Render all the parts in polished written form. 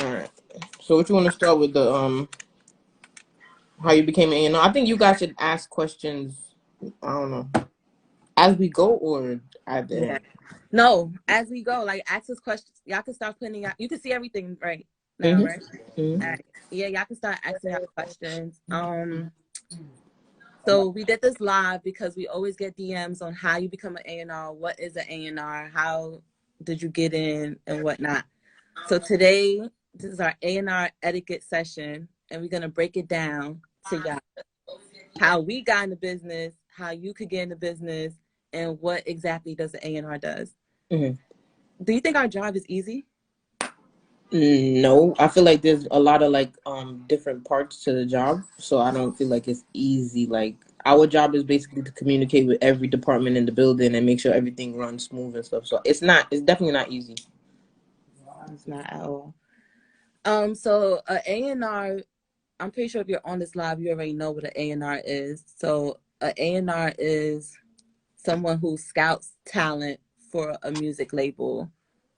All right. So what you want to start with the how you became an A&R? I think you guys should ask questions. I don't know, as we go or at the Yeah. end. No, as we go, like ask us questions. Y'all can start putting out. You can see everything right now, right? Mm-hmm. Mm-hmm. All right. Yeah, y'all can start asking out questions. So we did this live because we always get DMs on how you become an A&R, what is an A&R, how did you get in, and whatnot. So today, this is our A&R etiquette session, and we're gonna break it down to y'all how we got in the business, how you could get in the business, and what exactly does the A&R does. Mm-hmm. Do you think our job is easy? No, I feel like there's a lot of like different parts to the job, so I don't feel like it's easy. Like our job is basically to communicate with every department in the building and make sure everything runs smooth and stuff. So it's not. It's definitely not easy. It's not at all. So a A&R, I'm pretty sure if you're on this live, you already know what an A&R is. So a A&R is someone who scouts talent for a music label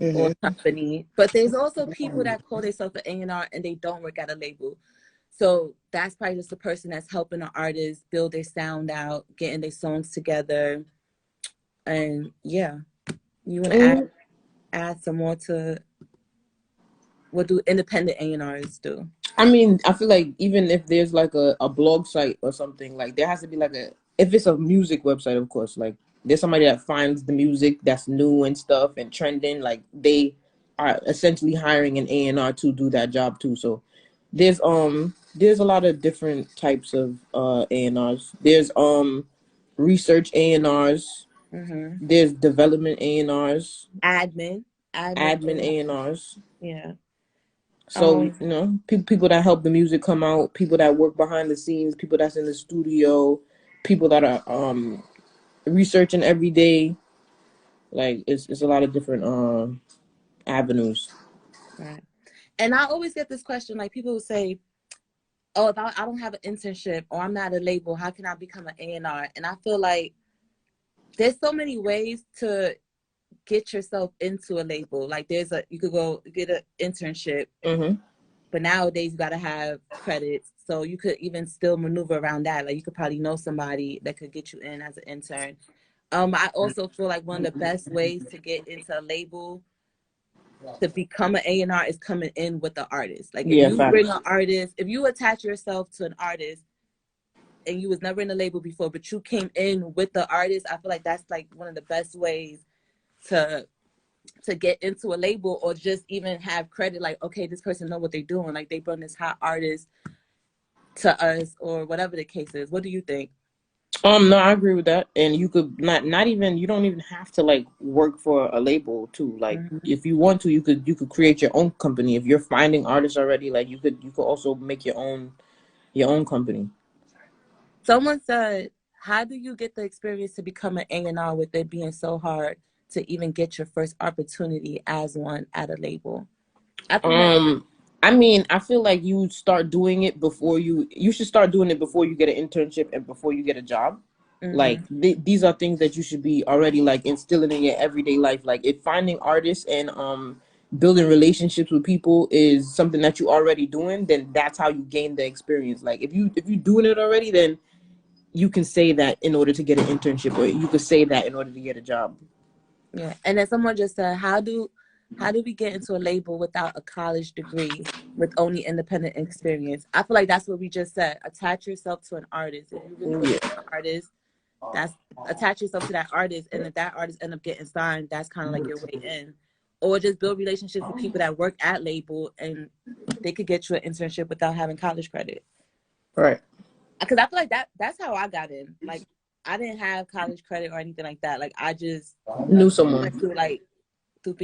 or Mm-hmm. company. But there's also people that call themselves an A&R and they don't work at a label. So that's probably just the person that's helping an artist build their sound out, getting their songs together. And yeah, you want to add some more to what do independent A&Rs do? I mean, I feel like even if there's like a blog site or something, like there has to be like a if it's a music website, of course, like there's somebody that finds the music that's new and stuff and trending, like they are essentially hiring an A&R to do that job too. So there's a lot of different types of A&Rs. There's research A&Rs, Mm-hmm. there's development A&Rs, Admin, admin admin A&Rs. Yeah. So people that help the music come out, people that work behind the scenes, people that's in the studio, people that are researching every day. Like it's a lot of different avenues. Right. And I always get this question, like people will say, "Oh, if I don't have an internship or I'm not a label, how can I become an A&R?" And I feel like there's so many ways to get yourself into a label. Like you could go get an internship, Mm-hmm. but nowadays you got to have credits, so you could even still maneuver around that. Like you could probably know somebody that could get you in as an intern. I also feel like one of the best ways to get into a label to become an A&R is coming in with the artist. Like if Yeah, you bring facts. an artist, if you attach yourself to an artist and you was never in a label before, but you came in with the artist, I feel like that's like one of the best ways to get into a label or just even have credit. Like, okay, this person know what they're doing. Like they bring this hot artist to us or whatever the case is. What do you think? No, I agree with that. And you could not even you don't even have to like work for a label too. Like Mm-hmm. if you want to, you could create your own company. If you're finding artists already, like you could also make your own company. Someone said, how do you get the experience to become an A&R with it being so hard to even get your first opportunity as one at a label? I think that, Um, I mean, I feel like you start doing it before you should start doing it before you get an internship and before you get a job. Like mm-hmm. these are things that you should be already like instilling in your everyday life. Like if finding artists and building relationships with people is something that you already doing, then that's how you gain the experience. Like if you doing it already, then you can say that in order to get an internship, or you could say that in order to get a job. Yeah. And then someone just said, how do we get into a label without a college degree with only independent experience? I feel like that's what we just said. Attach yourself to an artist. If you really believe in Yeah. an artist, that's attach yourself to that artist, and if that artist end up getting signed, that's kind of like your way in. Or just build relationships with people that work at label and they could get you an internship without having college credit. Right. Because I feel like that's how I got in. Like I didn't have college credit or anything like that. Like I just Knew someone. went through like through,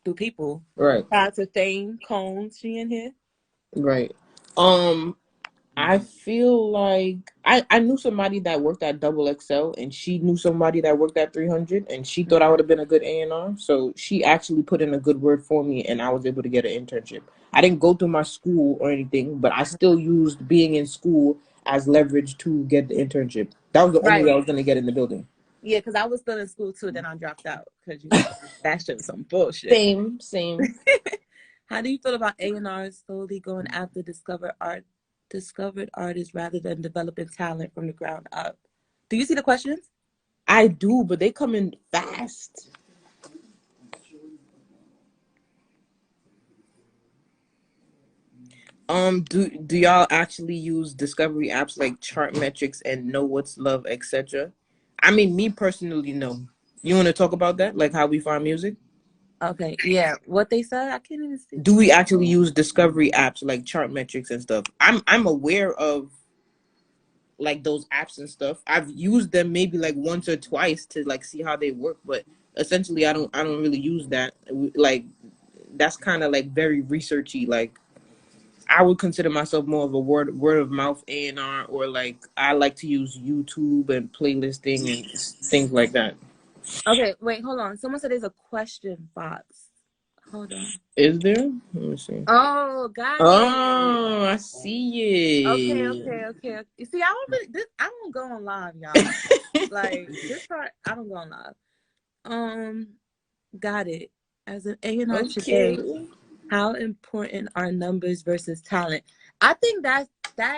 through people. Right. Shout out to Thane Combs, she in here. Right. Um, I feel like I knew somebody that worked at Double XL, and she knew somebody that worked at 300, and she thought I would have been a good A&R. So she actually put in a good word for me, and I was able to get an internship. I didn't go through my school or anything, but I still used being in school as leverage to get the internship. That was the only way Right. I was going to get in the building. Yeah, because I was still in school too, then I dropped out because that shit was some bullshit. Same. How do you feel about A&Rs slowly going after discovered artists rather than developing talent from the ground up? Do you see the questions? I do, but they come in fast. Do y'all actually use discovery apps like chart metrics and know what's love, etc.? I mean, me personally, no. You want to talk about that, like how we find music? Okay, yeah. What they said, I can't even see. Do we actually use discovery apps like chart metrics and stuff? I'm aware of like those apps and stuff. I've used them maybe like once or twice to like see how they work, but essentially I don't really use that. Like that's kind of like very researchy. Like I would consider myself more of a word of mouth A&R, or like I like to use YouTube and playlisting and things like that. Okay, wait, hold on. Someone said there's a question box. Hold on. Is there? Let me see. Oh, got it. Oh, I Okay, see okay, okay. You see, I don't really this. I don't go on live, y'all. it. Like this part, I don't go on live. Um, got it. As an A&R Okay. today, how important are numbers versus talent? I think that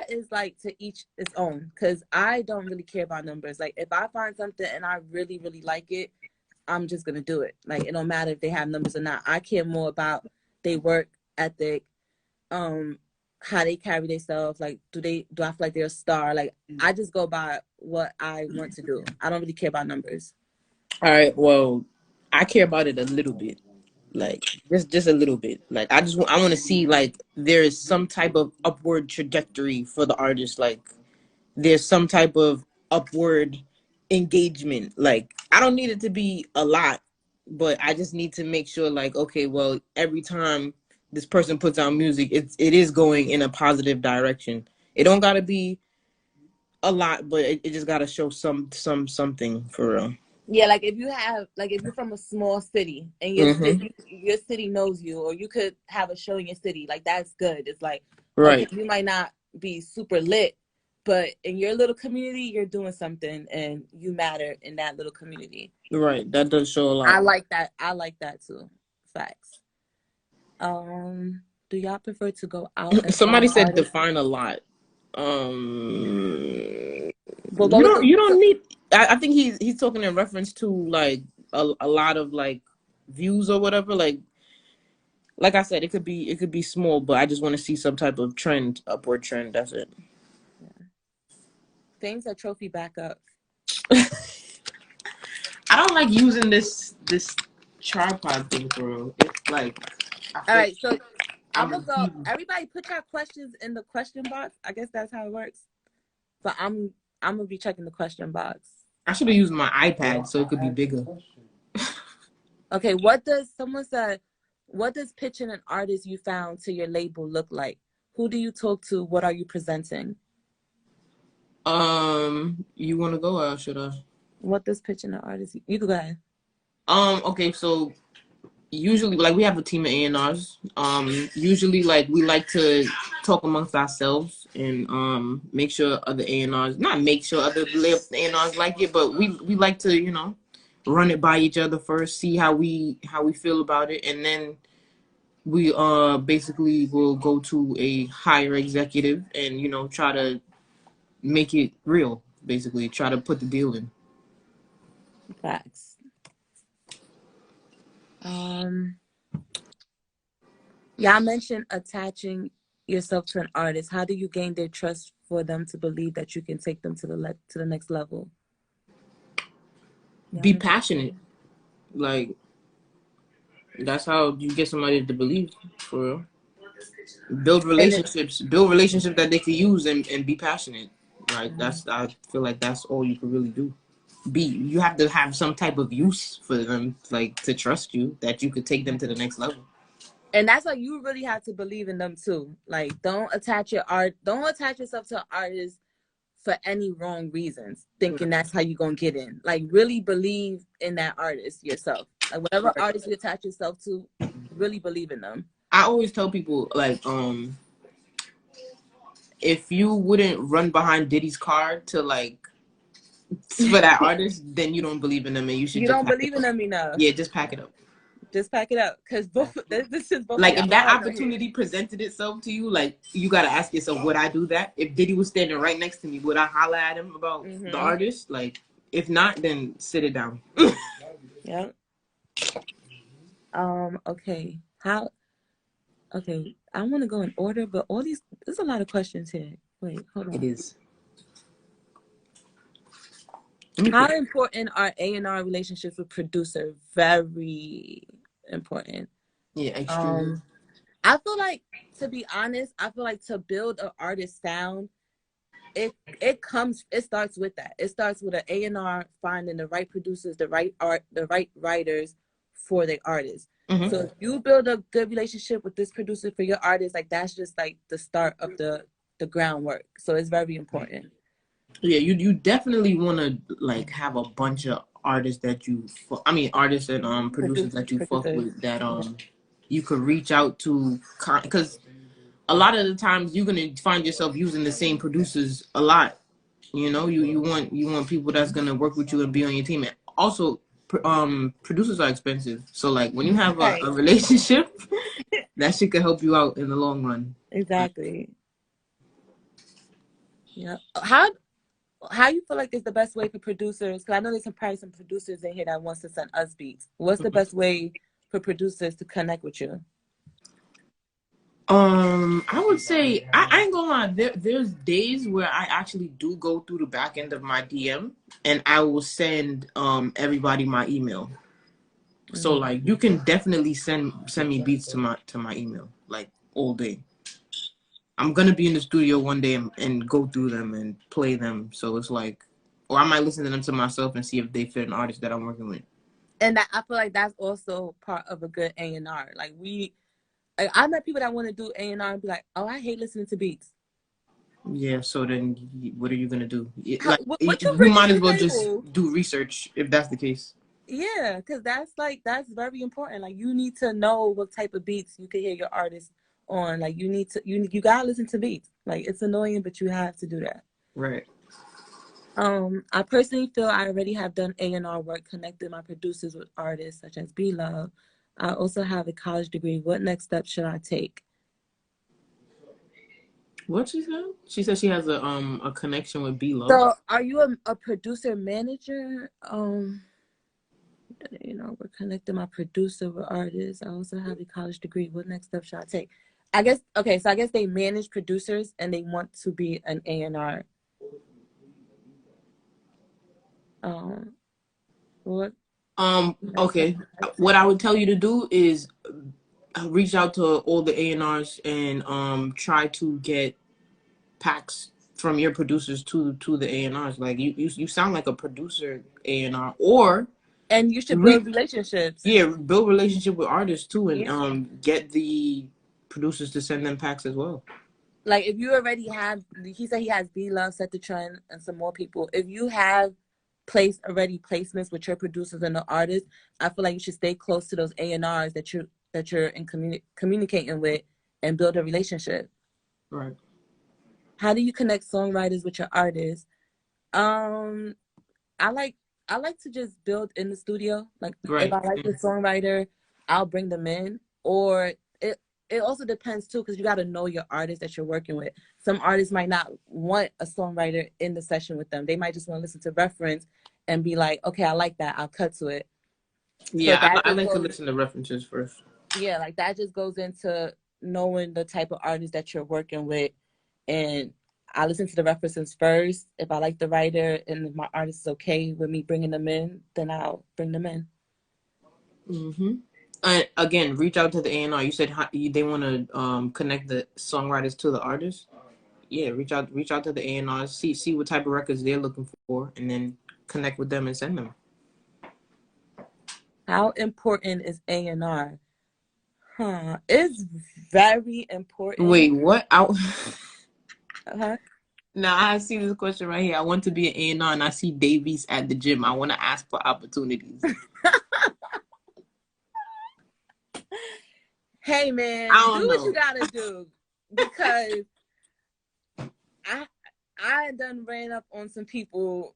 is like to each its own, because I don't really care about numbers. Like if I find something and I really, really like it, I'm just gonna do it. Like it don't matter if they have numbers or not. I care more about their work ethic, um, how they carry themselves. Like do I feel like they're a star? Like I just go by what I want to do. I don't really care about numbers. All right. Well, I care about it a little bit, like just a little bit. Like I want to see like there is some type of upward trajectory for the artist. Like there's some type of upward engagement. Like I don't need it to be a lot, but I just need to make sure like okay, well every time this person puts out music, it is going in a positive direction. It don't gotta be a lot, but it just gotta show something for real. Yeah, like if you're from a small city and Mm-hmm. your city knows you, or you could have a show in your city, like that's good. It's like, okay, Right. you might not be super lit, but in your little community, you're doing something and you matter in that little community. Right. That does show a I lot. like that. I like that too. Facts. Do y'all prefer to go out and Somebody find said artists? define a lot. Um, But what was the you don't need. I think he's talking in reference to like a lot of like views or whatever. Like I said, it could be small, but I just want to see some type of trend, upward trend. That's it. yeah. Things that trophy back up? I don't like using this tripod thing for real. It's like I All feel right, so I'm I'm gonna go. refused. Everybody, put your questions in the question box. I guess that's how it works. But I'm gonna be checking the question box. I should have used my iPad so it could be bigger. Okay, what does someone said? What does pitching an artist you found to your label look like? Who do you talk to? What are you presenting? You want to go or should I? What does pitching an artist? You can go ahead. Okay, so usually like we have a team of A&Rs. Usually like we like to talk amongst ourselves and make sure other A&Rs, not make sure other A&Rs like it, but we like to, run it by each other first, see how we feel about it, and then we basically will go to a higher executive and try to make it real, basically try to put the deal in. Facts. Y'all mentioned attaching yourself to an artist. How do you gain their trust for them to believe that you can take them to to the next level? Y'all Be mentioned. passionate, like that's how you get somebody to believe for real. And it, Build relationships that they could use and be passionate. Like I feel like that's all you can really do. You have to have some type of use for them, like to trust you that you could take them to the next level. and that's why you really have to believe in them too. Like don't attach yourself to an artist for any wrong reasons, thinking that's how you're gonna get in. Like really believe in that artist yourself. Like whatever artist you attach yourself to, really believe in them. I always tell people like if you wouldn't run behind Diddy's car to like for that artist, then you don't believe in them and you should You just don't pack it believe in up. them enough. Yeah, just pack it up. Just pack it up, because both this is both of Like y'all if that fault right here. opportunity presented itself to you, like you gotta ask yourself, would I do that? If Diddy was standing right next to me, would I holler at him about the Mm-hmm. artist? Like, if not, then sit it down. Yep. Okay. Okay. I want to go in order, but there's a lot of questions here. Wait, hold It on. is. How important are A&R relationships with producer? Very important. Yeah, extremely. Um, I feel like, to be honest, I feel like to build an artist sound, it starts with that. It starts with an A&R finding the right producers, the right writers for the artist. Mm-hmm. So if you build a good relationship with this producer for your artist, like that's just like the start of the groundwork. So it's very important. Yeah, you definitely want to like have a bunch of artists that artists and producers that you fuck Producers. with that you could reach out to, because a lot of the times you're gonna find yourself using the same producers a lot. You know, you want people that's gonna work with you and be on your team. And also, producers are expensive, so like when you have Right. a relationship, that shit could help you out in the long run. Exactly. Yeah. How you feel like is the best way for producers? Because I know there's probably some producers in here that wants to send us beats. What's the best way for producers to connect with you? I would say I ain't gonna lie. There's days where I actually do go through the back end of my DM and I will send everybody my email. So like you can definitely send me beats to my email like all day. I'm gonna be in the studio one day and go through them and play them. So it's like, or I might listen to them to myself and see if they fit an artist that I'm working with. And I feel like that's also part of a good A&R. Like I met people that want to do A&R and be like, oh, I hate listening to beats. Yeah. So then, what are you gonna do? What you You bringing might to as the well just table? do research if that's the case. Yeah, because that's very important. Like you need to know what type of beats you can hear your artist on. Like you gotta listen to beats. Like it's annoying, but you have to do that. Right. I personally feel I already have done A&R work, connected my producers with artists such as B Love. I also have a college degree. What next step should I take? What she said? She said she has a connection with B Love. So, are you a producer manager? We're connecting my producer with artists. I also have a college degree. What next step should I take? I guess okay. So I guess they manage producers and they want to be an A&R. What? Okay. What I would tell you to do is reach out to all the A&Rs and try to get packs from your producers to the A&Rs. Like you sound like a producer A&R, or And you should build relationships. build relationship with artists too, and Yeah. get the producers to send them packs as well. Like if you already have, he said he has B Love, Set the Trend, and some more people. If you have placements with your producers and the artists, I feel like you should stay close to those A&Rs that you're in communicating with and build a relationship. Right. How do you connect songwriters with your artists? I like to just build in the studio. Like if Right. I like the songwriter, I'll bring them in. Or it also depends too, because you got to know your artist that you're working with. Some artists might not want a songwriter in the session with them. They might just want to listen to reference and be like, okay, I like that. I'll cut to it. So Yeah, that I just like to goes, listen to references first. yeah, like that just goes into knowing the type of artist that you're working with. And I listen to the references first. If I like the writer and my artist is okay with me bringing them in, then I'll bring them in. Mm-hmm. And again, reach out to the A&R. You said they want to connect the songwriters to the artists. Yeah, reach out to the A&R. See what type of records they're looking for, and then connect with them and send them. How important is A&R? It's very important. Wait, what? Uh-huh. Now I see this question right here. I want to be an A&R, and I see Davies at the gym. I want to ask for opportunities. Hey I man, don't do what you know. gotta do, because I done ran up on some people.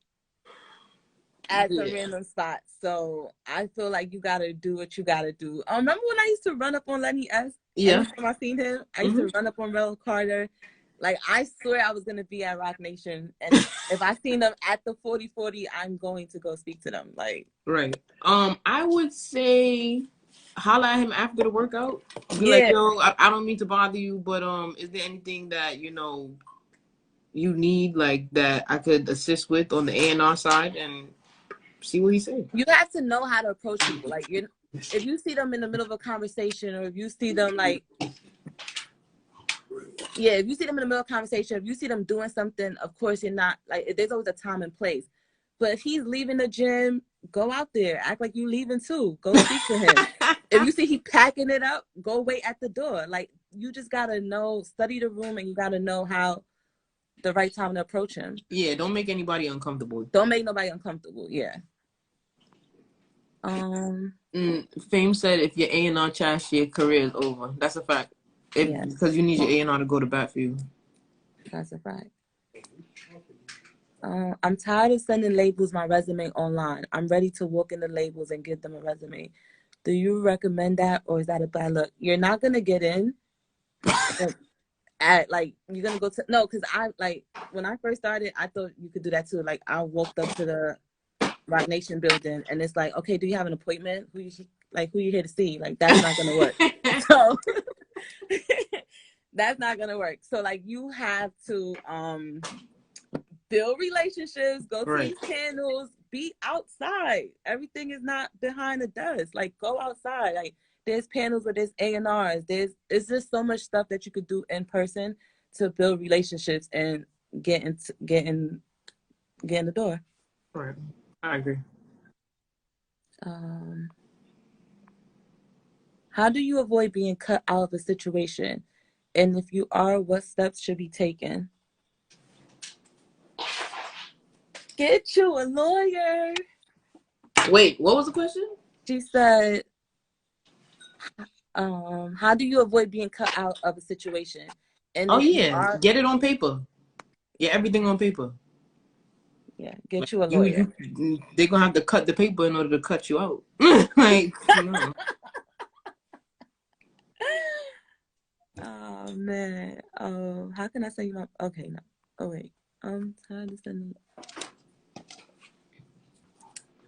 at some Yeah. random spots. So I feel like you gotta do what you gotta do. Remember when I used to run up on Lenny S? Yeah. Anytime I seen him, I used to run up on Rel Carter. Like, I swear I was gonna be at Rock Nation, and if I seen them at the 4040, I'm going to go speak to them. Like, right. I would say holla at him after the workout. Be like, yeah, yo, I don't mean to bother you, but is there anything that you need like that I could assist with on the A&R side, and see what he said. you have to know how to approach people. Like, if you see them in the middle of a conversation, or if you see them like, yeah, if you see them in the middle of a conversation, if you see them doing something, of course you're not like, there's always a time and place. But if he's leaving the gym, go out there, act like you leaving too. Go speak to him. If you see he packing it up, go wait at the door. Like, you just gotta know, study the room, and you gotta know how the right time to approach him. Yeah, don't make anybody uncomfortable. Don't make nobody uncomfortable. Yeah. Fame said if your A&R trash, your career is over. That's a fact. Yeah, Because you need your A&R to go to bat for you. that's a fact. I'm tired of sending labels my resume online. I'm ready to walk in the labels and give them a resume. Do you recommend that, or is that a bad look? You're not gonna get in. You're gonna go to no, because when I first started, I thought you could do that too. Like, I walked up to the Rock Nation building, and it's like, okay, do you have an appointment? Who you here to see? Like, that's not gonna work. So that's not gonna work. So, like, you have to build relationships, go to these panels, be outside. Everything is not behind the desk. Like, go outside. Like, there's panels or there's A&Rs. It's just so much stuff that you could do in person to build relationships and get in the door. Right. I agree. How do you avoid being cut out of a situation? And if you are, what steps should be taken? Get you a lawyer. Wait, what was the question? She said, how do you avoid being cut out of a situation? And get it on paper. Yeah, everything on paper. Yeah, get you a lawyer. They're gonna have to cut the paper in order to cut you out. Like, Oh man. Oh, how can I say you? Okay, no. Oh wait. I'm tired of sending.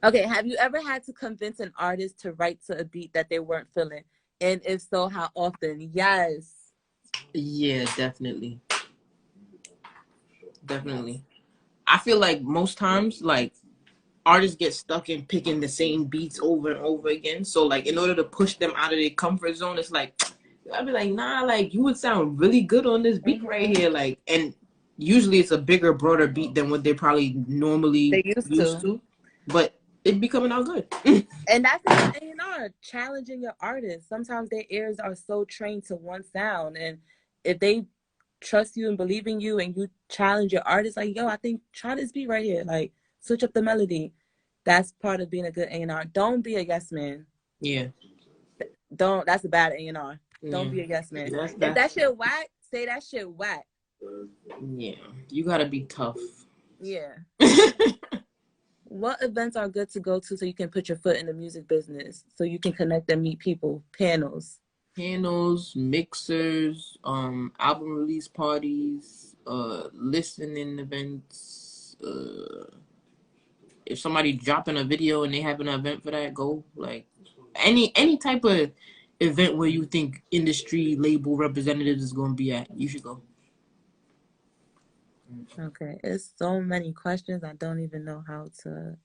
Okay, have you ever had to convince an artist to write to a beat that they weren't feeling? And if so, how often? Yes. Yeah, definitely. Definitely. I feel like most times, like, artists get stuck in picking the same beats over and over again. So, like, in order to push them out of their comfort zone, it's like, I'd be like, nah, like, you would sound really good on this beat right here. Like, and usually it's a bigger, broader beat than what they're probably normally used to. But it be coming out good. And that's an A&R, challenging your artist. Sometimes their ears are so trained to one sound. And if they trust you and believe in you, and you challenge your artist, like, yo, I think try this beat right here. Like, switch up the melody. That's part of being a good A&R. Don't be a yes man. Yeah. That's a bad A&R. Don't be a yes man. If that shit whack, say that shit whack. Yeah. You gotta be tough. Yeah. What events are good to go to so you can put your foot in the music business, so you can connect and meet people? Panels, mixers, album release parties, listening events. If somebody dropping a video and they have an event for that, go. Like, any type of event where you think industry label representatives is gonna be at, you should go. Okay, it's so many questions. I don't even know how to.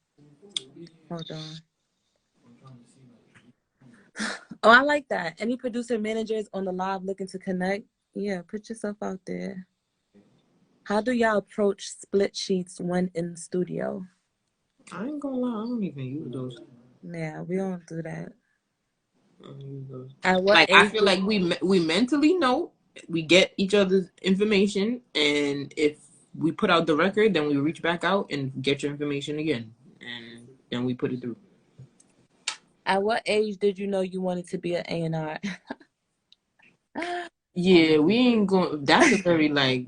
Hold on. Oh, I like that. Any producer managers on the live looking to connect? Yeah, put yourself out there. How do y'all approach split sheets when in the studio? I ain't gonna lie, I don't even use those. Yeah, we don't do that. I don't use those. At what like, age I feel like we mentally know, we get each other's information, and if we put out the record, then we reach back out and get your information again, and then we put it through. At what age did you know you wanted to be an A&R? Yeah, we ain't going. That's a very like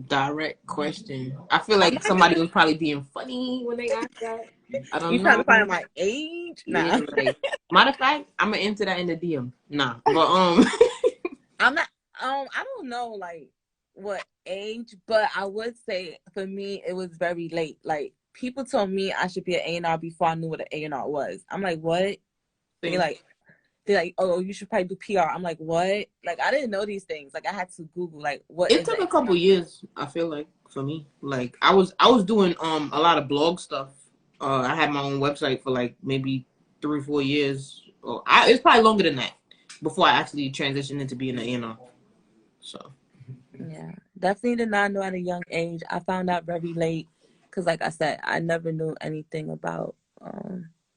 direct question. I feel like somebody was probably being funny when they asked that. I You don't trying to know. find my age? Yeah, Nah. like matter of fact, I'm gonna enter that in the DM. Nah, but I'm not I don't know like what age, but I would say for me it was very late. Like people told me I should be an A&R before I knew what an A&R was. I'm like, what? They same. like they're like, oh, you should probably do PR. I'm like, what? Like I didn't know these things. Like I had to Google like what It is took an a couple A&R? years, I feel like, for me. Like I was doing a lot of blog stuff. I had my own website for like maybe 3 or 4 years. It's probably longer than that before I actually transitioned into being an A&R. So Yeah, definitely did not know at a young age. I found out very late because, like I said, I never knew anything about.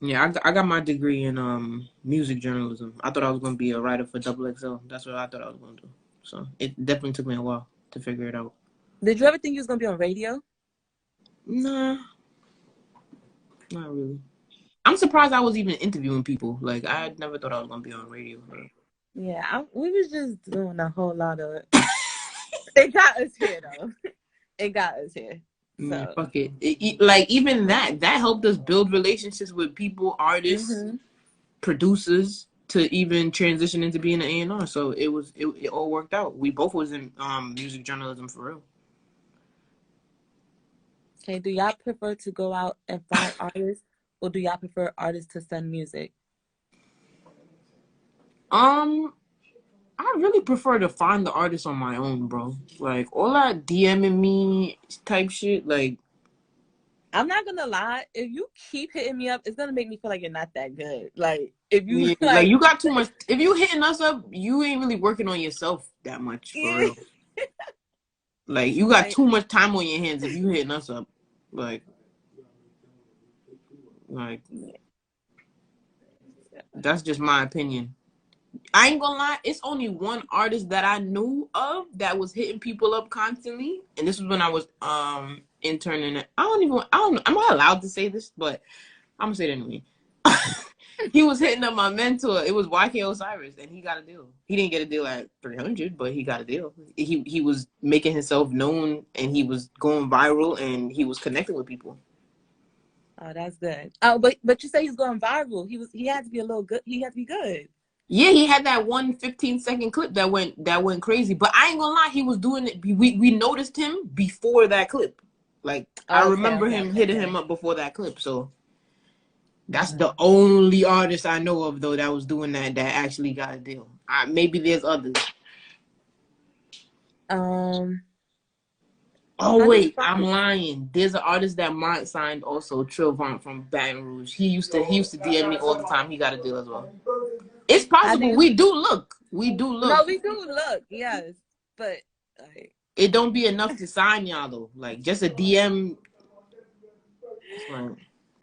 yeah, I got my degree in music journalism. I thought I was gonna be a writer for Double XL. That's what I thought I was gonna do. So it definitely took me a while to figure it out. Did you ever think you was gonna be on radio? Nah, not really. I'm surprised I was even interviewing people. Like I never thought I was gonna be on radio. Yeah, we was just doing a whole lot of. It got us here though. It got us here. Yeah, So. fuck it. Like even that helped us build relationships with people, artists, Hmm. producers, to even transition into being an A&R. So it all worked out. We both was in music journalism for real. Okay. Do y'all prefer to go out and find artists, or do y'all prefer artists to send music? Um, I really prefer to find the artist on my own, bro. Like all that DMing me type shit. Like I'm not gonna lie. If you keep hitting me up, it's gonna make me feel like you're not that good. Like if you yeah, like like, you got too much. If you hitting us up, you ain't really working on yourself that much for yeah, real. Like you got like too much time on your hands if you hitting us up. Like like that's just my opinion. I ain't gonna lie, it's only one artist that I knew of that was hitting people up constantly, and this was when I was interning. Am I allowed to say this? But I'm gonna say it anyway. He was hitting up my mentor. It was YK Osiris, and he got a deal. He didn't get a deal at 300, but he got a deal. He was making himself known, and he was going viral, and he was connecting with people. oh, that's good. Oh, but you say he's going viral. He had to be a little good. He had to be good. Yeah, he had that one 15-second clip that went crazy. But I ain't gonna lie, he was doing it. We noticed him before that clip. Like I Okay, remember okay, him okay, hitting him okay. up before that clip. So that's the only artist I know of though that was doing that actually got a deal. Maybe there's others. Um, Oh how do you wait, I'm find? lying. There's an artist that Mont signed also, Trillvant from Baton Rouge. He used to DM me all the time. He got a deal as well. It's How do possible. you? We do look. We do No, look. we do look. Yes, but like, It don't be enough to sign y'all though. Like just a DM. It's like,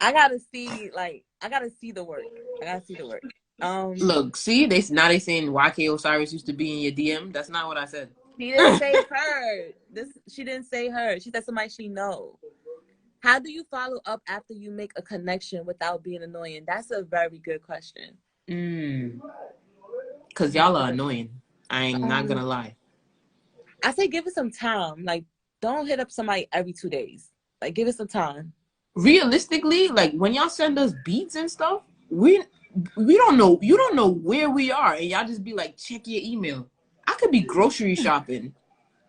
I gotta see. Like, I gotta see the work. I gotta see the work. Um, look, see, they saying YK Osiris used to be in your DM. That's not what I said. She didn't say her. She didn't say her. She said somebody she know. How do you follow up after you make a connection without being annoying? That's a very good question. Cause y'all are annoying. I ain't not Um, gonna lie. I say give it some time. Like, don't hit up somebody every 2 days. Like, give it some time. Realistically, like when y'all send us beats and stuff, we don't know. You don't know where we are, and y'all just be like, check your email. I could be grocery shopping.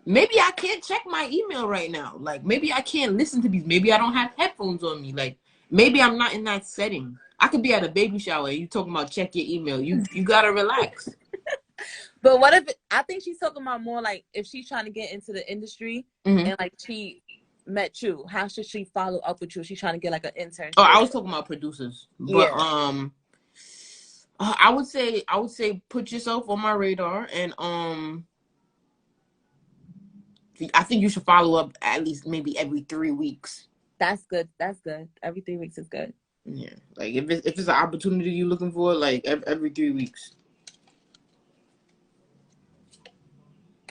Maybe I can't check my email right now. Like maybe I can't listen to these. Maybe I don't have headphones on me. Like maybe I'm not in that setting. I could be at a baby shower. You talking about check your email? You gotta relax. But what if I think she's talking about more like if she's trying to get into the industry Mm-hmm. and like she met you, how should she follow up with you? She's trying to get like an Oh, I internship. was talking about producers, but Yeah, I would say put yourself on my radar, and I think you should follow up at least maybe every 3 weeks. that's good. That's good. Every 3 weeks is good. Yeah, like if it's an opportunity you're looking for, like every 3 weeks.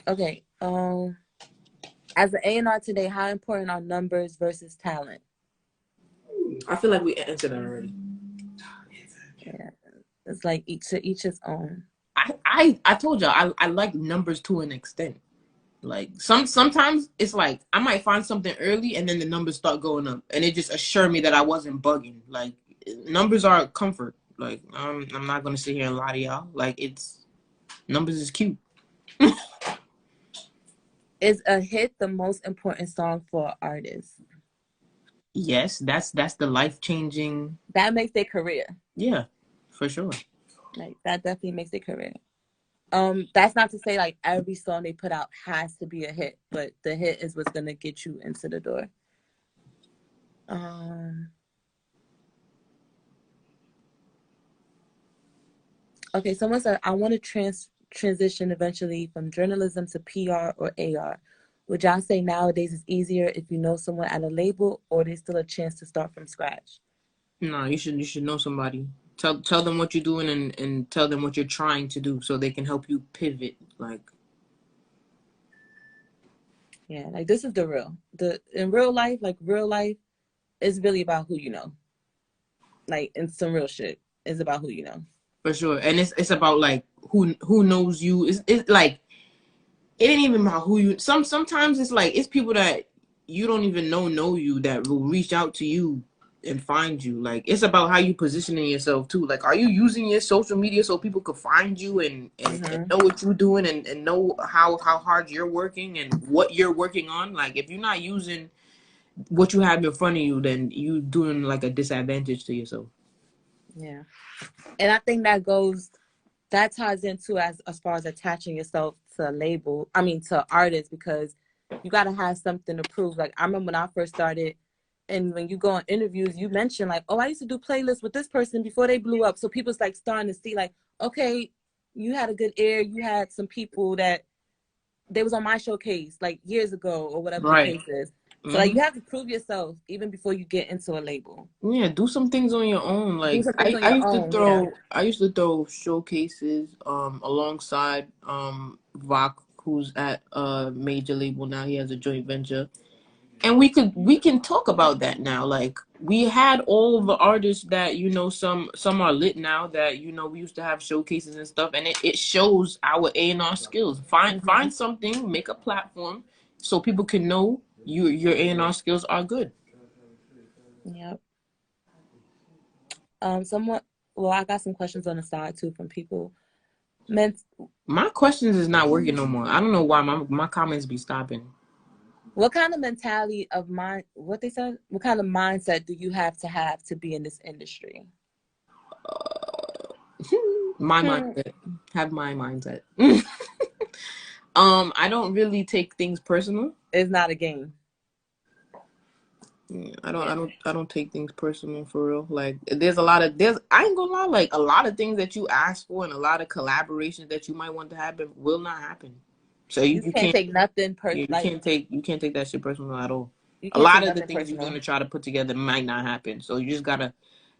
Okay. As an A&R today, how important are numbers versus talent? I feel like we answered that already. Yeah, it's like each to each his own. I told y'all I like numbers to an extent. Like sometimes it's like I might find something early and then the numbers start going up and it just assure me that I wasn't bugging. Like numbers are comfort. Like I'm not gonna sit here and lie to y'all. Like it's numbers is cute. Is a hit the most important song for an artist? Yes, that's the life changing. That makes their career. Yeah, for sure. Like that definitely makes their career. That's not to say like every song they put out has to be a hit, but the hit is what's gonna get you into the door. Okay, someone said I want to transition eventually from journalism to PR or AR. Would y'all say nowadays it's easier if you know someone at a label, or there's still a chance to start from scratch? No, you should know somebody. Tell them what you're doing and tell them what you're trying to do so they can help you pivot. Like Yeah, like this is the real. In real life, like real life is really about who you know. Like in some real shit, it's about who you know. for sure. And it's about like who knows you. It's like it ain't even about who you sometimes it's like it's people that you don't even know you that will reach out to you and find you. Like it's about how you positioning yourself too. Like are you using your social media so people could find you and know what you're doing and know how hard you're working and what you're working on? Like if you're not using what you have in front of you, then you doing like a disadvantage to yourself. Yeah. And I think that ties into as far as attaching yourself to a label, to artists, because you got to have something to prove. Like I remember when I first started, and when you go on interviews, you mention like, oh, I used to do playlists with this person before they blew up. So people's like starting to see like, okay, you had a good ear. You had some people that they was on my showcase like years ago or whatever the Right. case is. So like Mm-hmm. you have to prove yourself even before you get into a label. Yeah, do some things on your own. Do Like some things on your own. Yeah. I used to throw showcases alongside Rock, who's at a major label now. He has a joint venture. And we can talk about that now. Like we had all the artists that, some are lit now that, we used to have showcases and stuff, and it shows our A&R skills. Find something, make a platform so people can know your A&R skills are good. Yep. Somewhat. Well, I got some questions on the side too from people. My questions is not working no more. I don't know why my comments be stopping. What kind of mentality of mind? What they said? What kind of mindset do you have to be in this industry? My mindset. Have my mindset. I don't really take things personal. It's not a game. Yeah, I don't take things personal for real. Like there's I ain't gonna lie, like a lot of things that you ask for and a lot of collaborations that you might want to happen will not happen. So You you can't can't take nothing you like can't take that shit personal at all. you A can't lot take of the nothing things you're personal. gonna try to put together might not happen. So you just gotta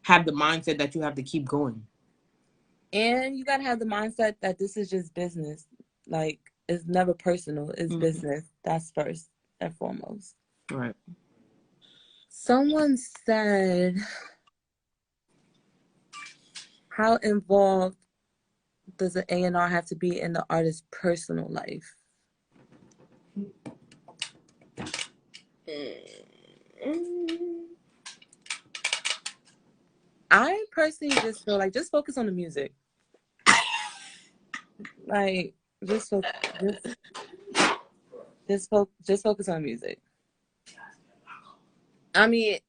have the mindset that you have to keep going. And you gotta have the mindset that this is just business. Like it's never personal. It's business. That's first and foremost. Right. Someone said, how involved does an A&R have to be in the artist's personal life? I personally just feel like just focus on the music. Like just fo- just focus on music. I mean,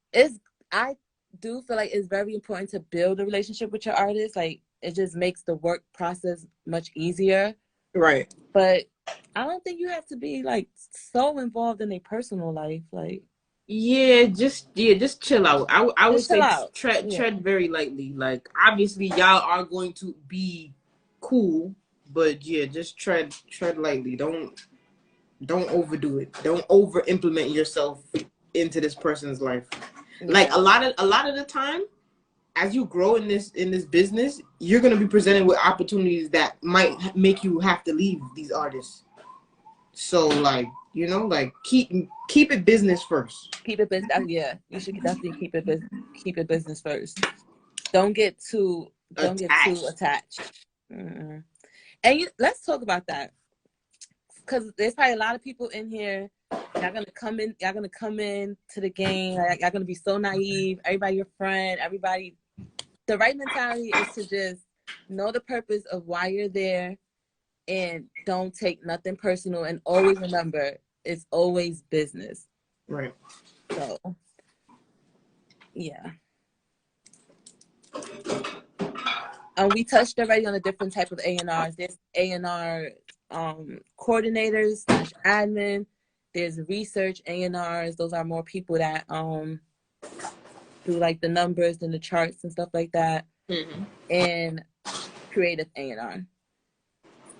I do feel like it's very important to build a relationship with your artist. Like it just makes the work process much easier. Right. But I don't think you have to be like so involved in a personal life. Like Just chill out. I would just chill say out. Yeah. tread very lightly. Like obviously y'all are going to be cool, but yeah, just tread lightly. Don't overdo it. Don't over implement yourself into this person's life. Like Yeah. a lot of the time, as you grow in this business, you're gonna be presented with opportunities that might make you have to leave these artists. So like like keep it business first. Keep it business. Yeah, you should definitely keep it business first. Don't get too Attached. attached. Mm-hmm. And let's talk about that. because there's probably a lot of people in here. Y'all gonna come in. Y'all gonna come in to the game. Y'all gonna be so naive. Everybody your friend. Everybody. The right mentality is to just know the purpose of why you're there, and don't take nothing personal. And always remember, it's always business. Right. So, yeah. We touched already on the different type of A&Rs. There's A&R coordinators / admin. There's research A&Rs. Those are more people that do like the numbers and the charts and stuff like that. Mm-hmm. And creative A&R.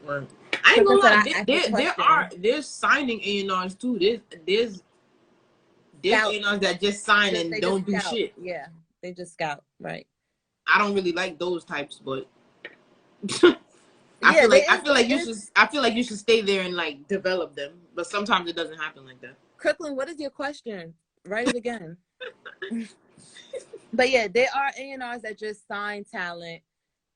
Right. I ain't gonna lie. There's signing A&Rs too. There's A&Rs that just sign and don't do shit. Yeah, they just scout. Right. I don't really like those types, but I feel like you should stay there and like develop them. But sometimes it doesn't happen like that. Kirkland, what is your question? Write it again. But yeah, there are A&Rs that just sign talent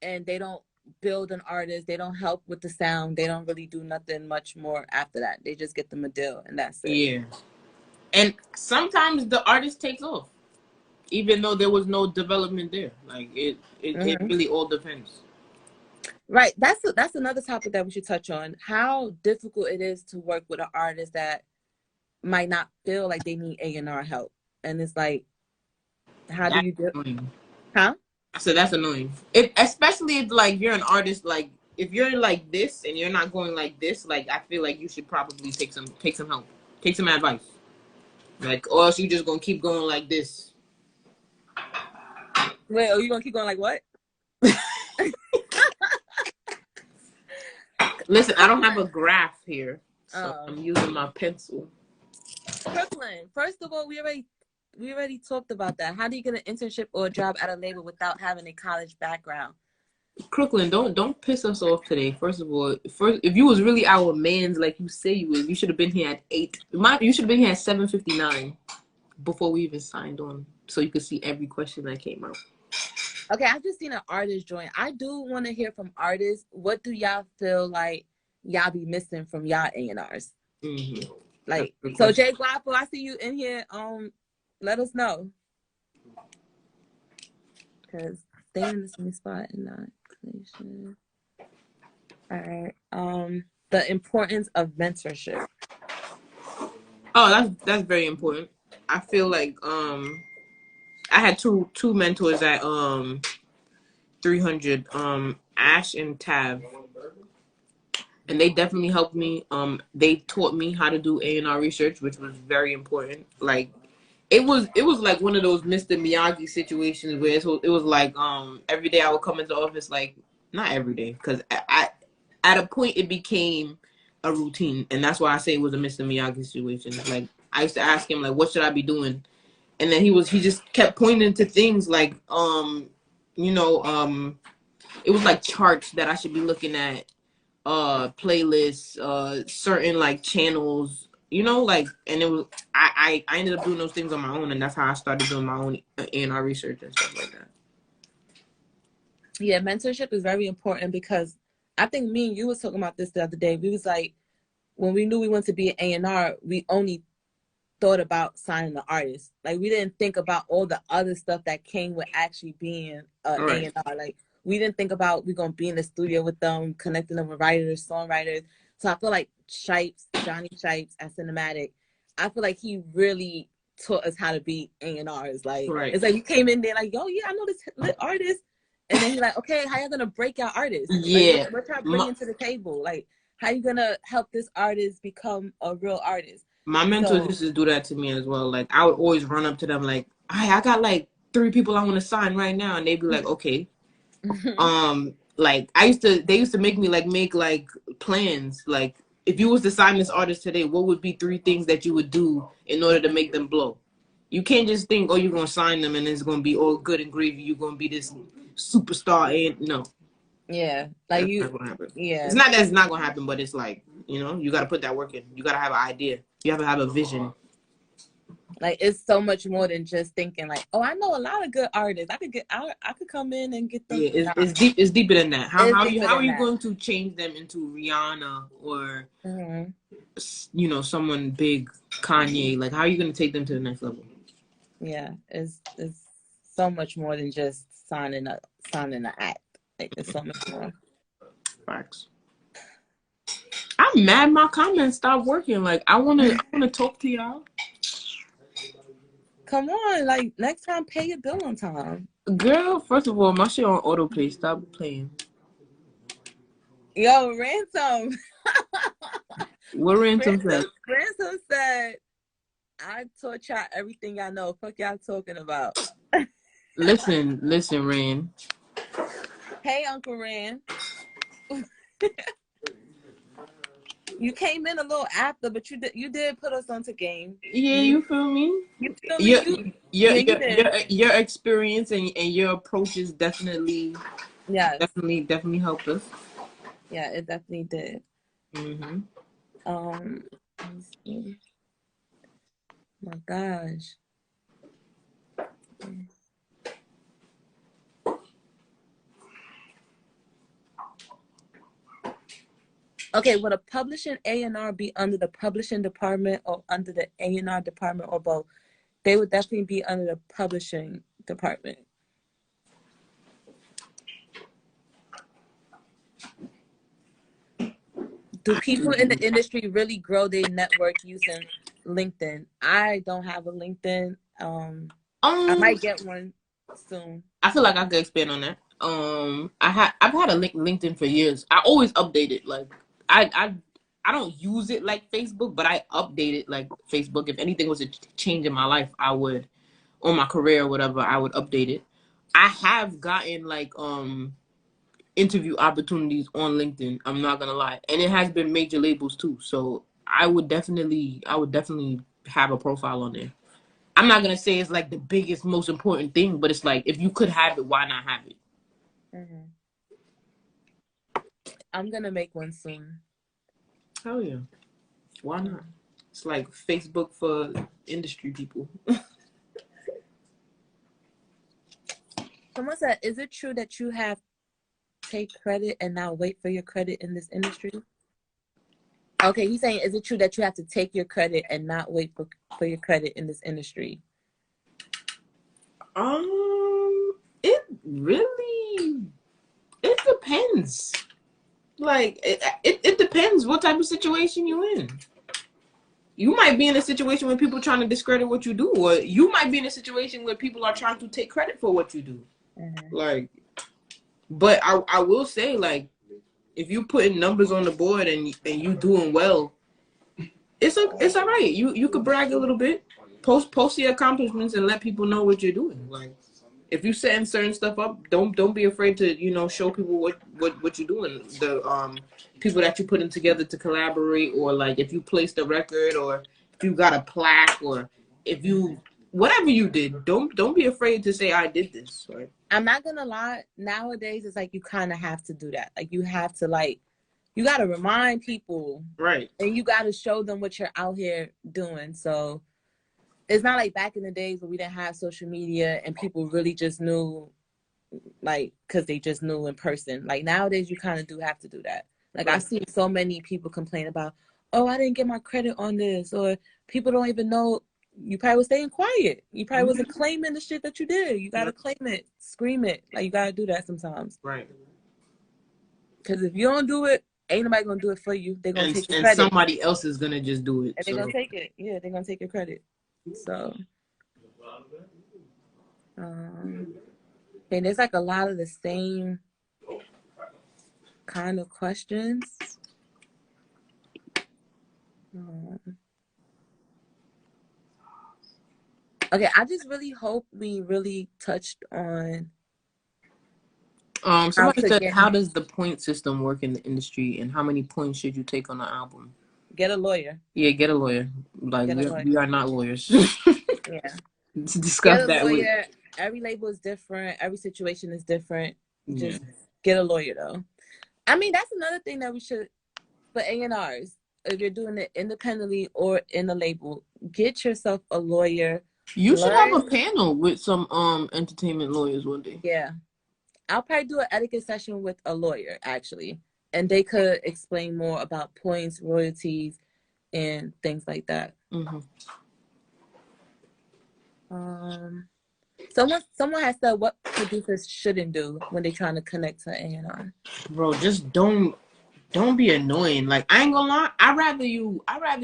and they don't build an artist. They don't help with the sound. They don't really do nothing much more after that. They just get them a deal and that's it. Yeah. And sometimes the artist takes off, even though there was no development there. Like it really all depends. Right. That's another topic that we should touch on. How difficult it is to work with an artist that might not feel like they need A&R help. And it's like, how do you do it? Huh? So that's annoying. Especially if like you're an artist, like if you're like this and you're not going like this, like I feel like you should probably take some help. Take some advice. Like, or else you just gonna keep going like this. Wait, are you gonna keep going like what? Listen, I don't have a graph here, so I'm using my pencil. Brooklyn, first of all, we already talked about that. How do you get an internship or a job at a label without having a college background? Crooklyn, don't piss us off today. First of all, if you was really our mans like you say you was, you should have been here at 8. You should have been here at 7:59 before we even signed on, so you could see every question that came out. Okay, I've just seen an artist join. I do want to hear from artists. What do y'all feel like y'all be missing from y'all A&Rs? Mm-hmm. Like, so Jay Guapo, I see you in here. Let us know. Because stay in the same spot and not creation. All right. The importance of mentorship. Oh, that's very important. I feel like I had two mentors at 300, Ash and Tav, and they definitely helped me. They taught me how to do A&R research, which was very important. Like it was like one of those Mr. Miyagi situations where it was like every day I would come into the office, like not every day, because I at a point it became a routine, and that's why I say it was a Mr. Miyagi situation. Like I used to ask him like, what should I be doing? And then he just kept pointing to things like it was like charts that I should be looking at, playlists, certain like channels, like, and it was I ended up doing those things on my own, and that's how I started doing my own A&R research and stuff like that. Yeah, mentorship is very important because I think me and you was talking about this the other day. We was like, when we knew we wanted to be an A&R, we only thought about signing the artist. Like we didn't think about all the other stuff that came with actually being an A&R. Like we didn't think about we're gonna be in the studio with them, connecting them with writers, songwriters. So I feel like Johnny Shipes at Cinematic, I feel like he really taught us how to be A&Rs. Like it's like you came in there like, yo, yeah, I know this lit artist, and then he's like, okay, how you gonna break your artist? Yeah, like, what y'all bringing to the table? Like how you gonna help this artist become a real artist? My mentors used to do that to me as well. Like I would always run up to them like, I got like 3 people I want to sign right now, and they'd be like, okay. Like they used to make me make plans. Like if you was to sign this artist today, what would be 3 things that you would do in order to make them blow? You can't just think, oh, you're gonna sign them and it's gonna be all good and gravy. You're gonna be this superstar, and no. Yeah, like that's not gonna happen. Yeah, it's not that it's not gonna happen, but it's like you got to put that work in. You got to have an idea. You have to have a vision. Like it's so much more than just thinking like, oh, I know a lot of good artists. I could come in and get them. Yeah, Nah, it's deeper than that. it's How deeper are than you that. going to change them into Rihanna or Mm-hmm. someone big, Kanye? Like, how are you going to take them to the next level? Yeah, it's so much more than just signing an act. Like it's so much more. Facts. I'm mad my comments stopped working. Like I wanna talk to y'all. Come on, like next time pay your bill on time. Girl, first of all, my shit on autoplay. Stop playing. Yo, Ransom. What Ransom said? Ransom said, I taught y'all everything I know. Fuck y'all talking about. Listen, Ran. Hey, Uncle Ran. You came in a little after, but you did put us onto game. Yeah, you feel me? You feel me? Your Yeah, you did. your experience and your approaches Yes. definitely helped us. Yeah, it definitely did. Mm-hmm. Let me see. My gosh. Okay, would a publishing A&R be under the publishing department or under the A&R department or both? They would definitely be under the publishing department. Do people in the industry really grow their network using LinkedIn? I don't have a LinkedIn. I might get one soon. I feel like I could expand on that. I've had a LinkedIn for years. I always update it. Like I don't use it like Facebook, but I update it like Facebook. If anything was to change in my life, I would, or my career or whatever, I would update it. I have gotten like interview opportunities on LinkedIn. I'm not gonna lie, and it has been major labels too. So I would definitely have a profile on there. I'm not gonna say it's like the biggest, most important thing, but it's like if you could have it, why not have it? Mm-hmm. I'm gonna make one soon. Hell yeah, why not? It's like Facebook for industry people. Someone said, "Is it true that you have take credit and not wait for your credit in this industry?" Okay, he's saying, "Is it true that you have to take your credit and not wait for your credit in this industry?" It really it depends. Like it depends what type of situation you're in. You might be in a situation where people are trying to discredit what you do, or you might be in a situation where people are trying to take credit for what you do. Mm-hmm. Like, but I will say, like, if you putting numbers on the board and you doing well, it's all right. You could brag a little bit, post your accomplishments, and let people know what you're doing. Like, if you setting certain stuff up, don't be afraid to show people what you're doing. The people that you're putting together to collaborate, or like if you placed a record, or if you got a plaque, or if you whatever you did, don't be afraid to say I did this. Right? I'm not gonna lie. Nowadays, it's like you kind of have to do that. Like you have to you got to remind people, Right? And you got to show them what you're out here doing. So it's not like back in the days where we didn't have social media and people really just knew, like, because they just knew in person. Like nowadays, you kind of do have to do that. Like Right. I've seen so many people complain about, oh, I didn't get my credit on this, or people don't even know. You probably was staying quiet. You probably wasn't claiming the shit that you did. You gotta claim it, scream it. Like you gotta do that sometimes. Right. Because if you don't do it, ain't nobody gonna do it for you. They're gonna take your And credit, somebody else is gonna just do it. and they're So gonna take it. Yeah, they're gonna take your credit. So, and there's like a lot of the same kind of questions. Okay, I just really hope we really touched on. somebody said, how does the point system work in the industry, and how many points should you take on an album? Get a lawyer. Yeah, get a lawyer. Like we are not lawyers. Yeah. To discuss Get a that lawyer. Every label is different. Every situation is different. Just get a lawyer, though. I mean, that's another thing that we should, for A&Rs, if you're doing it independently or in a label, get yourself a lawyer. You should have a Learn. panel with some entertainment lawyers one day. Yeah. I'll probably do an etiquette session with a lawyer, actually. And they could explain more about points, royalties, and things like that. Mm-hmm. Someone has said what producers shouldn't do when they're trying to connect to A&R. Bro, just don't be annoying. Like, I ain't gonna lie, I'd rather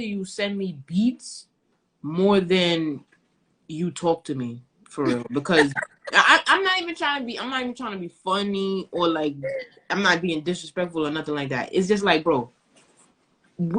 you send me beats more than you talk to me, for real. Because I'm not even trying to be funny, or like I'm not being disrespectful or nothing like that. It's just like, bro,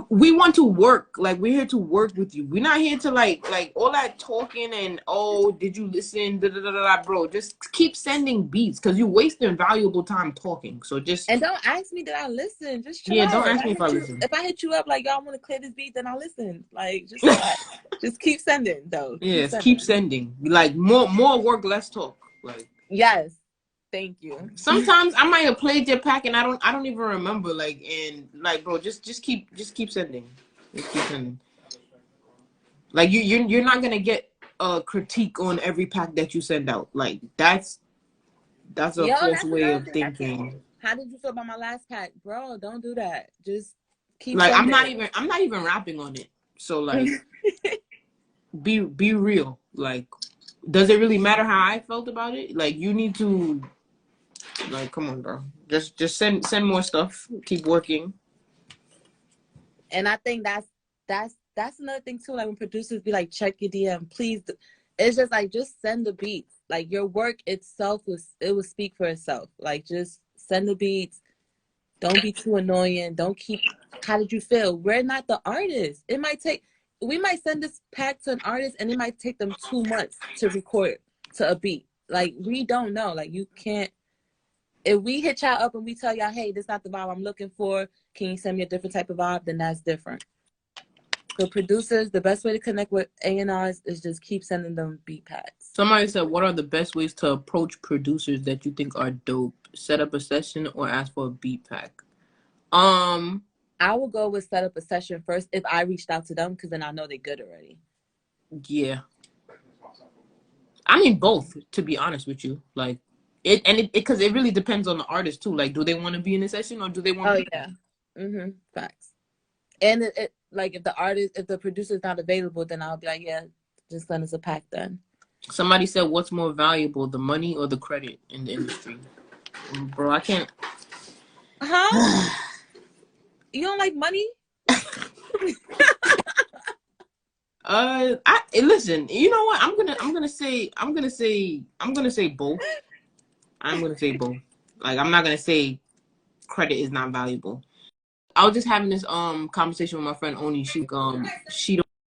we want to work. Like, we're here to work with you. We're not here to like all that talking and, oh, did you listen, da, da, da, da, bro. Just keep sending beats, because you're wasting valuable time talking. So just, and don't ask me that I listen. Just chill yeah, out. don't ask me if I listen. If I hit you up like, y'all want to clear this beat, then I'll listen. Like, just relax. Just keep sending though. Yes, keep sending. Like, more work, less talk. Like, yes. Thank you. Sometimes I might have played your pack and I don't even remember. Like, and like, bro, just keep sending. Just keep sending. Like, you're not gonna get a critique on every pack that you send out. Like, that's a false way of thinking. How did you feel about my last pack, bro? Don't do that. Just keep like sending. I'm not even rapping on it. So like, be real. Like, does it really matter how I felt about it? Like, you need to. Like, come on, bro. Just send more stuff. Keep working. And I think that's another thing too. Like, when producers be like, check your DM, please. It's just like, just send the beats. Like, your work itself will speak for itself. Like, just send the beats. Don't be too annoying. Don't keep. How did you feel? We're not the artist. We might send this pack to an artist and it might take them 2 months to record to a beat. Like, we don't know. Like, you can't. If we hit y'all up and we tell y'all, hey, this is not the vibe I'm looking for, can you send me a different type of vibe? Then that's different. So producers, the best way to connect with A&Rs is just keep sending them beat packs. Somebody said, what are the best ways to approach producers that you think are dope? Set up a session or ask for a beat pack? I will go with set up a session first if I reached out to them, because then I know they're good already. Yeah. I mean, both, to be honest with you. Like, because it really depends on the artist too. Like, do they want to be in a session or do they want? Oh yeah, facts. And it like, if the producer's not available, then I'll be like, yeah, just send us a pack then. Somebody said, what's more valuable, the money or the credit in the industry? Bro, I can't. Huh? You don't like money? Listen. You know what? I'm gonna say both. I'm gonna say both. Like, I'm not gonna say credit is not valuable. I was just having this conversation with my friend Oni. She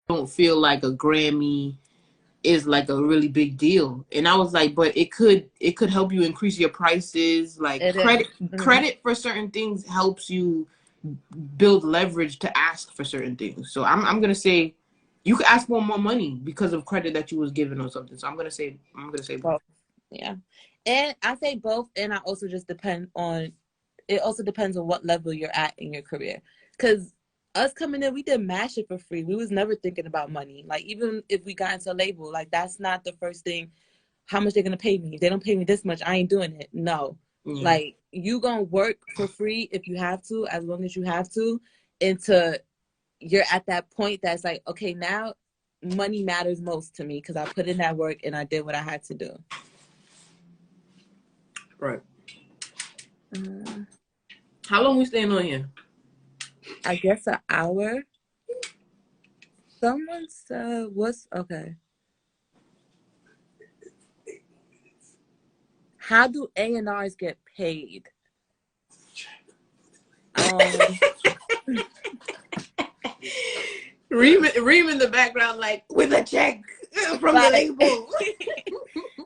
don't feel like a Grammy is like a really big deal, and I was like, but it could help you increase your prices. Like, credit for certain things helps you build leverage to ask for certain things. So I'm gonna say you could ask for more money because of credit that you was given or something. So I'm gonna say both. Yeah, and I say both, and I also just depend on. It also depends on what level you're at in your career. Because us coming in, we did mash it for free. We was never thinking about money. Like, even if we got into a label, like, that's not the first thing. How much they're gonna pay me? If they don't pay me this much, I ain't doing it. No. Yeah. Like, you gonna work for free if you have to, as long as you have to, until you're at that point that's like, okay, now money matters most to me because I put in that work and I did what I had to do. Right. How long we staying on here? I guess an hour. Someone said, what's okay? How do A&Rs get paid? Reem in the background, like, with a check from the label.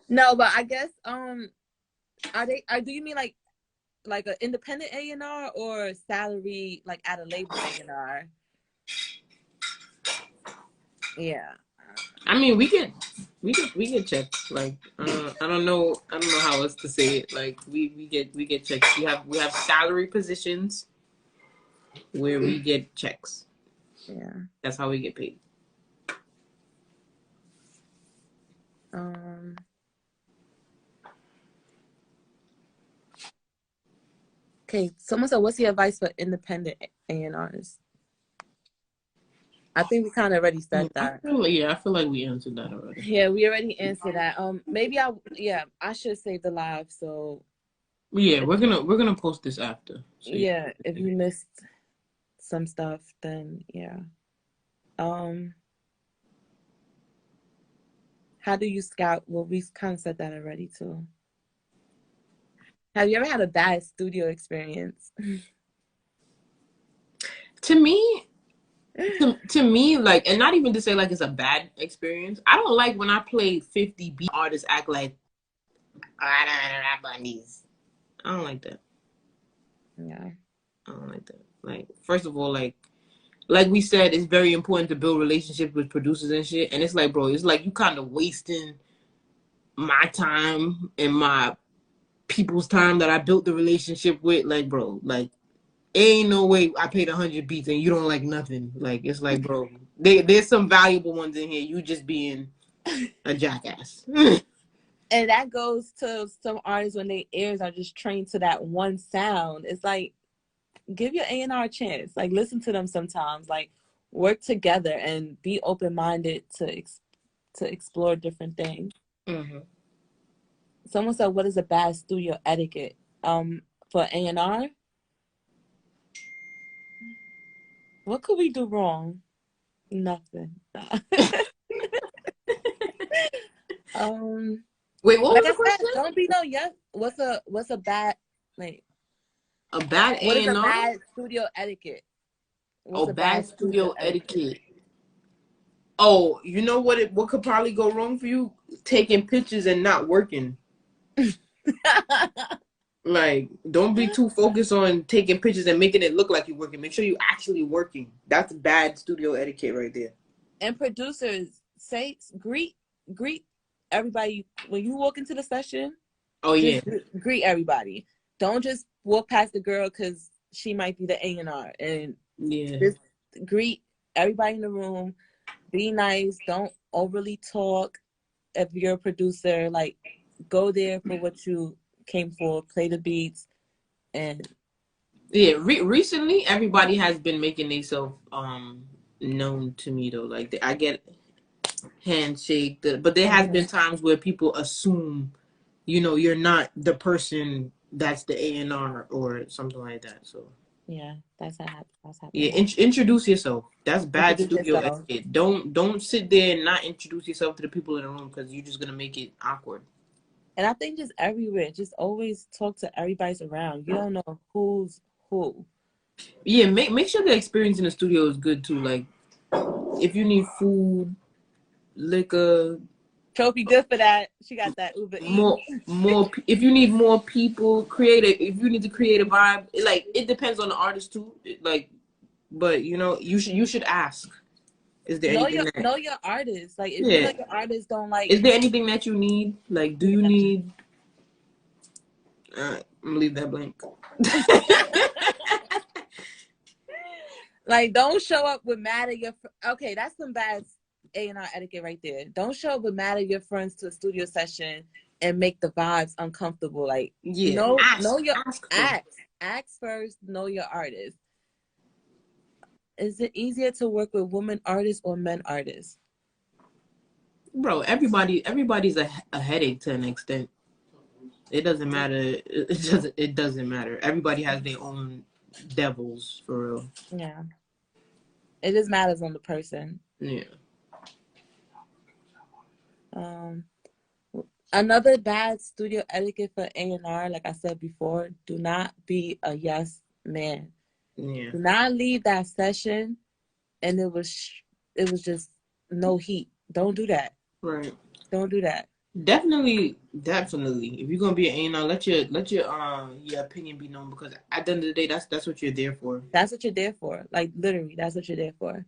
No, but I guess do you mean like an independent A&R or salary, like at a label A&R? Yeah. I mean, we get checks. Like, I don't know how else to say it. Like, we get checks. We have salary positions where we get checks. Yeah. That's how we get paid. Okay, someone said, what's your advice for independent A&Rs? I think we kind of already said that. I feel like we answered that already. Yeah, we already answered that. Maybe I should save the live. So yeah, we're gonna post this after. So yeah, if you missed some stuff, then yeah. How do you scout? Well, we kind of said that already too. Have you ever had a bad studio experience? To me, like, and not even to say like it's a bad experience. I don't like when I play 50 beat artists act like I don't rap on these. I don't like that. Yeah. I don't like that. Like, first of all, like we said, it's very important to build relationships with producers and shit. And it's like, bro, it's like you kind of wasting my time and my people's time that I built the relationship with. Like, bro, like, ain't no way I paid 100 beats and you don't like nothing. Like, it's like, bro, there's some valuable ones in here. You just being a jackass. And that goes to some artists when their ears are just trained to that one sound. It's like, give your A&R a chance. Like, listen to them sometimes. Like, work together and be open-minded to explore different things. Mm-hmm. Someone said, what is a bad studio etiquette? For A&R? What could we do wrong? Nothing. Wait, what like was the question? Don't be no yes. What's a bad like a bad what A&R? is a bad studio etiquette? What's a bad studio etiquette? Oh, you know what could probably go wrong for you? Taking pictures and not working. Like, don't be too focused on taking pictures and making it look like you're working. Make sure you're actually working. That's bad studio etiquette right there. And producers, greet everybody when you walk into the session. Oh yeah, greet everybody. Don't just walk past the girl because she might be the A&R, and just greet everybody in the room. Be nice. Don't overly talk. If you're a producer, like, go there for what you came for. Play the beats, and recently everybody has been making themselves known to me though. Like, I get handshake, but there has been times where people assume, you're not the person that's the A&R or something like that. So yeah, that's happened. Yeah, introduce yourself. That's bad studio etiquette. Don't sit there and not introduce yourself to the people in the room because you're just gonna make it awkward. And I think just everywhere, just always talk to everybody's around. You don't know who's who. Yeah, make sure the experience in the studio is good too. Like, if you need food, liquor. Trophy good for that. She got that Uber More. If you need more people, if you need to create a vibe, like, it depends on the artist too. But you should ask. Is there anything know your artist? Like, if you know your artist don't like. Is there anything that you need? Like, do you need? I'm gonna leave that blank. Like, don't show up with mad at your. Okay, that's some bad A&R etiquette right there. Don't show up with mad at your friends to a studio session and make the vibes uncomfortable. Like, ask first. Know your artist. Is it easier to work with women artists or men artists? Bro, everybody's a headache to an extent. It doesn't matter. It doesn't matter. Everybody has their own devils, for real. Yeah. It just matters on the person. Yeah. Another bad studio etiquette for A&R, like I said before, do not be a yes man. Yeah. Do not leave that session and it was just no heat. Don't do that. Right. Don't do that. Definitely. If you're gonna be an A&R, let your opinion be known, because at the end of the day, that's what you're there for. That's what you're there for. Like, literally, that's what you're there for.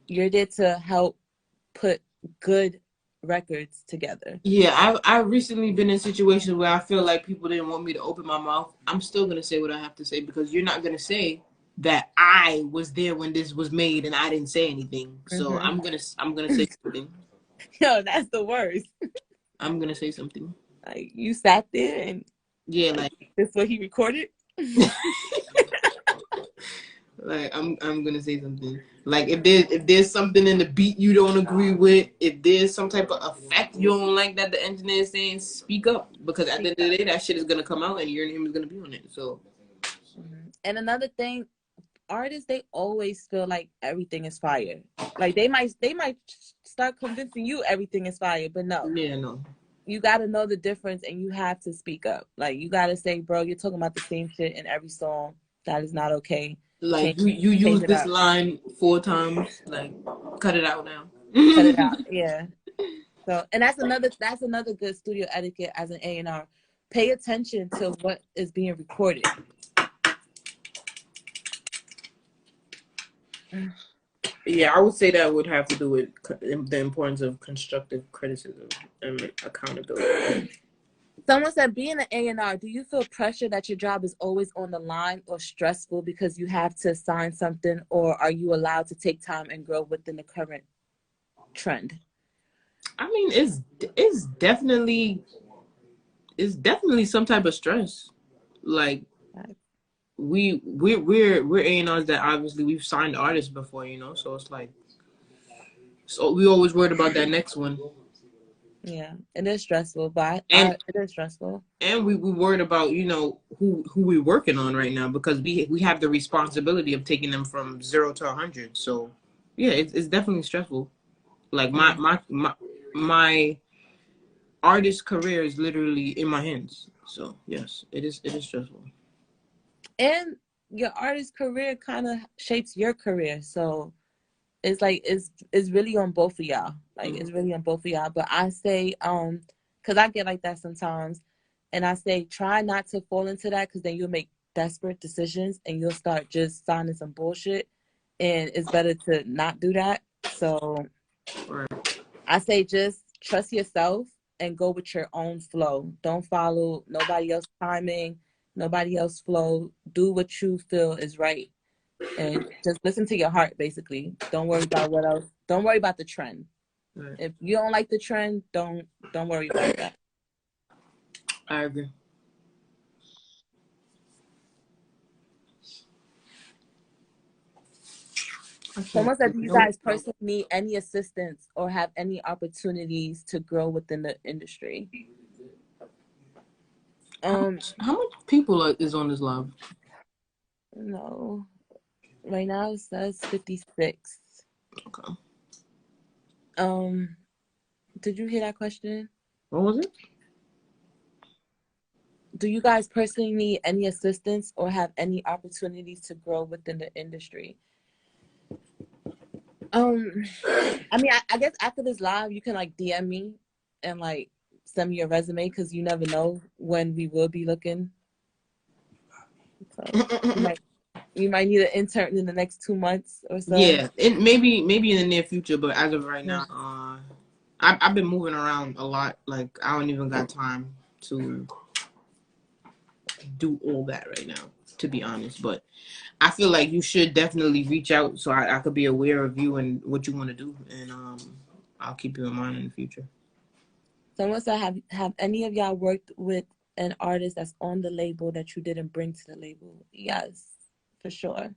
You're there to help put good records together. Yeah, I've recently been in situations where I feel like people didn't want me to open my mouth. I'm still gonna say what I have to say, because you're not gonna say that I was there when this was made and I didn't say anything. So I'm gonna say something. Yo, that's the worst. I'm gonna say something. Like you sat there and Yeah, like like this what he recorded. like I'm gonna say something. Like if there's something in the beat you don't agree with, if there's some type of effect you don't like that the engineer is saying, speak up. Because at the end of the day, that shit is gonna come out and your name is gonna be on it. So And another thing, artists they always feel like everything is fire. Like they might start convincing you everything is fire, but no. yeah, no. You got to know the difference and you have to speak up. Like you got to say, bro, you're talking about the same shit in every song. That is not okay. Like Change you change use it this up. line 4 times. Like cut it out now. Cut it out. Yeah. So, and that's another good studio etiquette as an A&R. Pay attention to what is being recorded. Yeah, I would say that would have to do with the importance of constructive criticism and accountability. Someone said, being an A&R, do you feel pressure that your job is always on the line or stressful because you have to sign something, or are you allowed to take time and grow within the current trend? I mean, it's definitely some type of stress. Like we're A&Rs that obviously we've signed artists before, so it's like, so we always worried about that next one. Yeah, it is stressful, but And it is stressful. and we worried about who we're working on right now, because we have the responsibility of taking them from 0 to 100. So yeah, it's definitely stressful. Like Yeah. my artist career is literally in my hands. So yes, it is stressful. And your artist career kind of shapes your career. So it's like it's really on both of y'all. Like Mm-hmm. it's really on both of y'all. But I say, because I get like that sometimes, and I say try not to fall into that because then you'll make desperate decisions and you'll start just signing some bullshit. And it's better to not do that. So Right. I say just trust yourself and go with your own flow. Don't follow nobody else's timing, nobody else's flow. Do what you feel is right. And just listen to your heart, basically. Don't worry about what else. Don't worry about the trend. Right. If you don't like the trend, don't worry about that. I agree. I can't Someone said, think. do you Nope. guys personally need any assistance or have any opportunities to grow within the industry? How much people is on this live? No. Right now it says 56. Okay. Um, did you hear that question? What was it? Do you guys personally need any assistance or have any opportunities to grow within the industry? Um, I mean, I guess after this live, you can like DM me and like send me your resume because you never know when we will be looking. So you might need an intern in the next 2 months or so. Yeah, it maybe in the near future, but as of right Yeah. now, I've been moving around a lot. Like I don't even got time to do all that right now, to be honest. But I feel like you should definitely reach out so I could be aware of you and what you want to do, and I'll keep you in mind in the future. Someone said, have any of y'all worked with an artist that's on the label that you didn't bring to the label? Yes, for sure.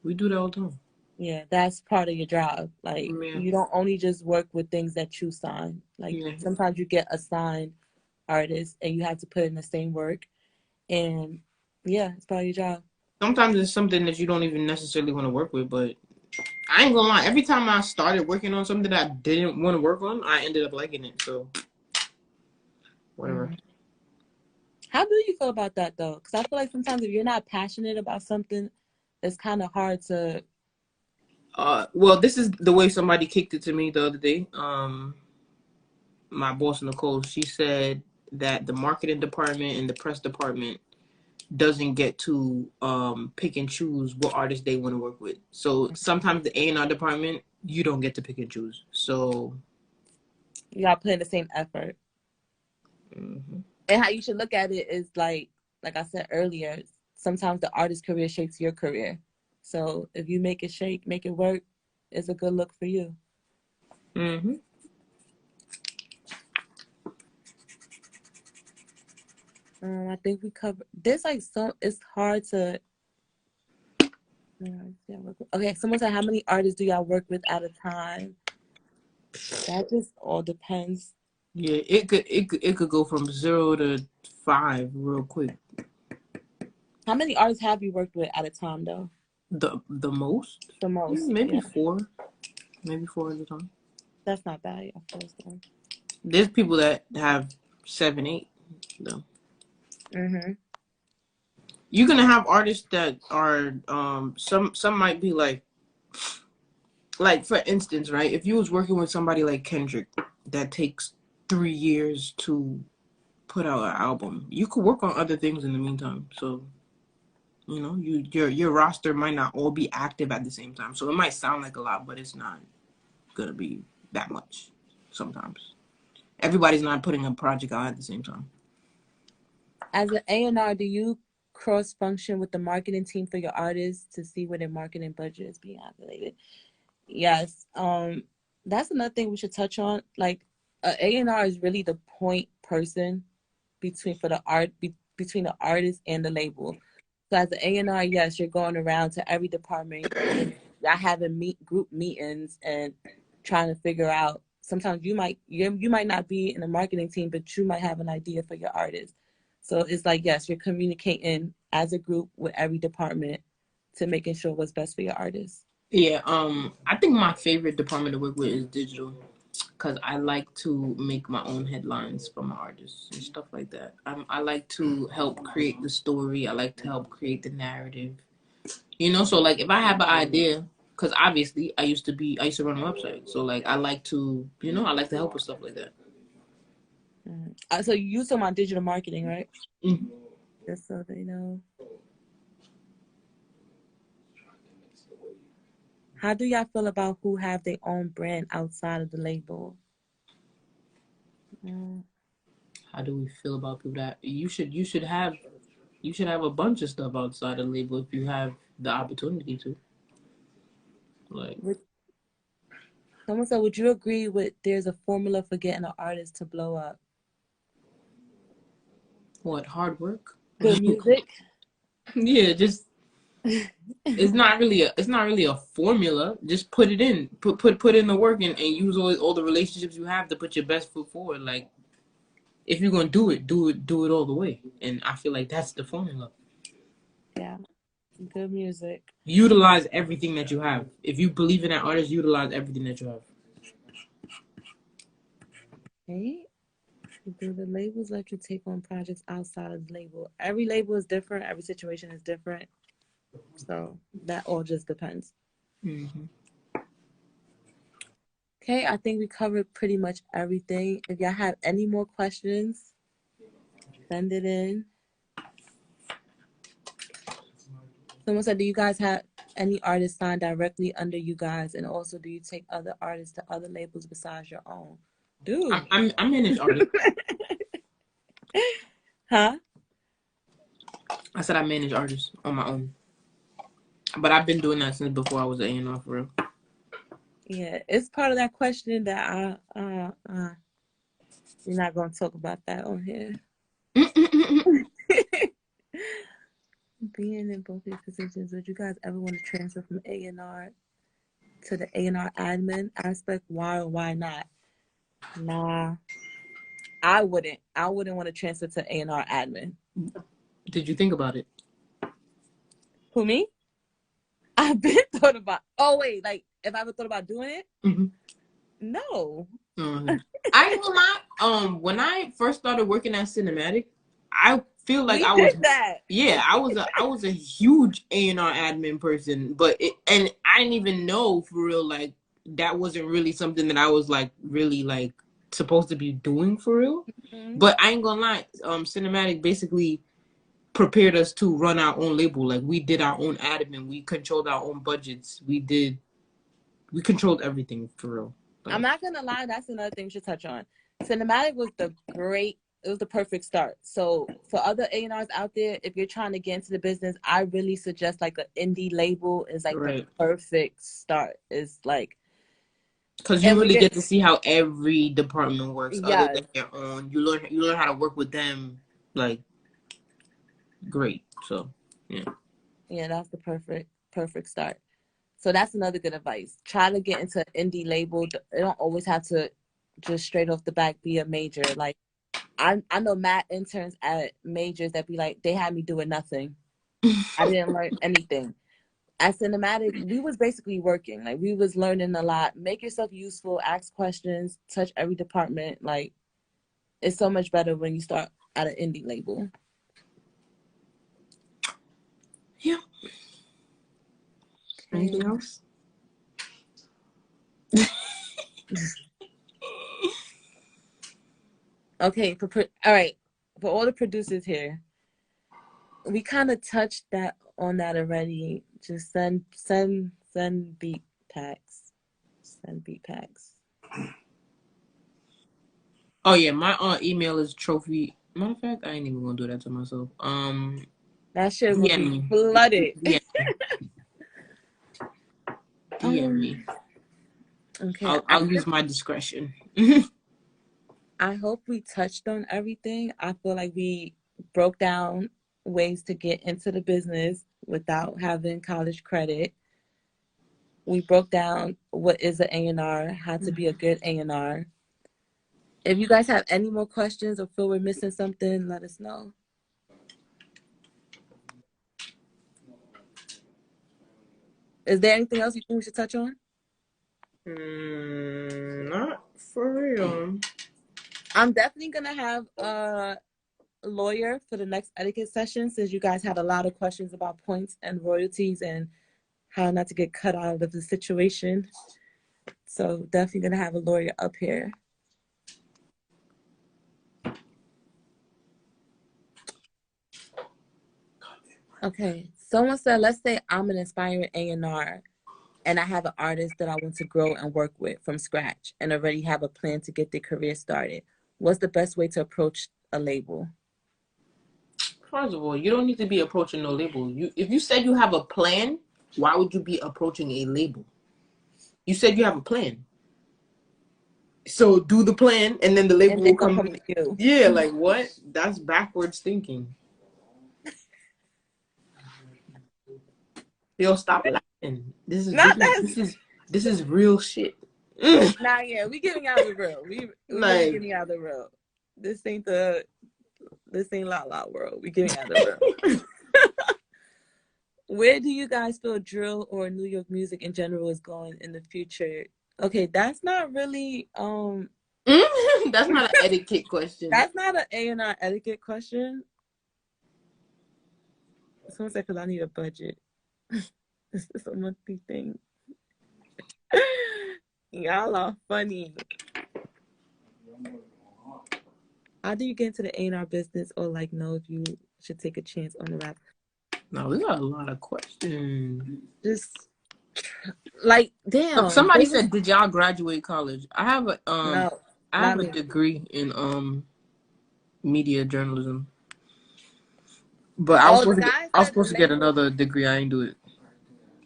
We do that all the time. Yeah, that's part of your job. Like Yeah, you don't only just work with things that you sign. Like yeah. sometimes you get assigned artists and you have to put in the same work. And yeah, it's part of your job. Sometimes it's something that you don't even necessarily want to work with, but I ain't gonna lie. Every time I started working on something that I didn't want to work on, I ended up liking it. So whatever. Mm. How do you feel about that though? Because I feel like sometimes if you're not passionate about something, it's kind of hard to. Well, this is the way somebody kicked it to me the other day. My boss Nicole, she said that the marketing department and the press department doesn't get to pick and choose what artists they want to work with. So sometimes the A&R department, you don't get to pick and choose. So You got to put in the same effort. mm-hmm. And how you should look at it is like I said earlier, sometimes the artist career shapes your career. So if you make it shake, make it work, it's a good look for you. Mm-hmm. I think we covered. There's like some. It's hard to. Okay, someone said, how many artists do y'all work with at a time? That just all depends. Yeah, it could go from 0 to 5 real quick. How many artists have you worked with at a time, though? The most? The most, Maybe yeah. maybe four at a time. That's not bad, yeah, for so. There's people that have 7, 8 though. You're gonna have artists that are some might be like for instance, right? If you was working with somebody like Kendrick that takes 3 years to put out an album, you could work on other things in the meantime. So your roster might not all be active at the same time. So it might sound like a lot, but it's not gonna be that much sometimes. Everybody's not putting a project out at the same time. As an A&R, do you cross-function with the marketing team for your artists to see where their marketing budget is being allocated? Yes. That's another thing we should touch on. Like, A&R is really the point person between the artist and the label. So as an A&R, yes, you're going around to every department and y'all having group meetings and trying to figure out. Sometimes you might not be in the marketing team, but you might have an idea for your artist. So it's like, yes, you're communicating as a group with every department to making sure what's best for your artist. Yeah, I think my favorite department to work with is digital, because I like to make my own headlines for my artists and stuff like that. I like to help create the story. I like to help create the narrative. So like if I have an idea, because obviously I used to run a website, so like I like to help with stuff like that. So you use them on digital marketing, right? Mm-hmm. Just so they know. How do y'all feel about who have their own brand outside of the label? How do we feel about people that you should have a bunch of stuff outside the label if you have the opportunity to. Like, someone said, would you agree with there's a formula for getting an artist to blow up? what, hard work? Good music. Yeah, just it's not really a formula. Just put it in, put in the work and use all the relationships you have to put your best foot forward. Like, if you're gonna do it all the way. And I feel like that's the formula. Yeah, good music. Utilize everything that you have. If you believe in that artist, utilize everything that you have. Okay. Do the labels let you take on projects outside of the label? Every label is different. Every situation is different. So that all just depends. Mm-hmm. Okay, I think we covered pretty much everything. If y'all have any more questions, send it in. Someone said, do you guys have any artists signed directly under you guys? And also, do you take other artists to other labels besides your own? Dude. I manage artists. Huh? I said I manage artists on my own. But I've been doing that since before I was an A&R for real. Yeah, it's part of that question that we're not going to talk about that on here. Being in both these positions, would you guys ever want to transfer from A&R to the A&R admin aspect? Why or why not? Nah, I wouldn't. I wouldn't want to transfer to A&R admin. Did you think about it? Who, me? I've been thought about. Oh wait, like if I ever thought about doing it? Mm-hmm. No. Mm-hmm. I ain't gonna lie. When I first started working at Cinematic, I feel like I was that. Yeah, I was a huge A&R admin person, but I didn't even know for real, like that wasn't really something that I was like really like supposed to be doing for real. Mm-hmm. But I ain't gonna lie, Cinematic basically prepared us to run our own label. Like, we did our own admin, we controlled our own budgets, we controlled everything for real. I'm not gonna lie, that's another thing we should touch on. Cinematic was the perfect start. So for other A&Rs out there, if you're trying to get into the business, I really suggest like an indie label is like the perfect start. It's like, because you really get to see how every department works. Other than your own, you learn how to work with them. Like, great. So yeah. Yeah, that's the perfect start. So that's another good advice. Try to get into an indie label. It don't always have to just straight off the back be a major. Like I know mad interns at majors that be like, they had me doing nothing. I didn't learn anything. At cinematic, we was basically working. Like we was learning a lot. Make yourself useful, ask questions, touch every department. Like it's so much better when you start at an indie label. Yeah. Okay. Anything else? Okay, all right. For all the producers here, we kind of touched on that already. Just send beat packs. Send beat packs. Oh yeah, my email is trophy. Matter of fact, I ain't even gonna do that to myself. That shit will DM be me. flooded. DM me. Okay, I'll use my discretion. I hope we touched on everything. I feel like we broke down ways to get into the business without having college credit. We broke down what is an A&R, how to be a good A&R. If you guys have any more questions or feel we're missing something, let us know. Is there anything else you think we should touch on? Not for real. I'm definitely going to have a lawyer for the next etiquette session, since you guys had a lot of questions about points and royalties and how not to get cut out of the situation. So definitely going to have a lawyer up here. Okay. Someone said, let's say I'm an aspiring A&R and I have an artist that I want to grow and work with from scratch and already have a plan to get their career started. What's the best way to approach a label? First of all, you don't need to be approaching no label. If you said you have a plan, why would you be approaching a label? You said you have a plan. So do the plan and then the label And they're will going to come. come to you. Yeah, like what? That's backwards thinking. Yo, stop laughing. This is Not this is that. this is this is real shit. Nah, yeah, we giving out the real. We really Like, giving out the real. This ain't La La world. We giving out the real. Where do you guys feel drill or New York music in general is going in the future? Okay, that's not really that's not an etiquette question. that's not an A&R etiquette question. Someone said, because I need a budget. This is a monthly thing. Y'all are funny. How do you get into the A&R business, or like know if you should take a chance on the rap? No, we got a lot of questions. Just like damn. Look, somebody said, "Did y'all graduate college?" I have a No, I have a degree in media journalism, but I was supposed to get another degree. I ain't do it.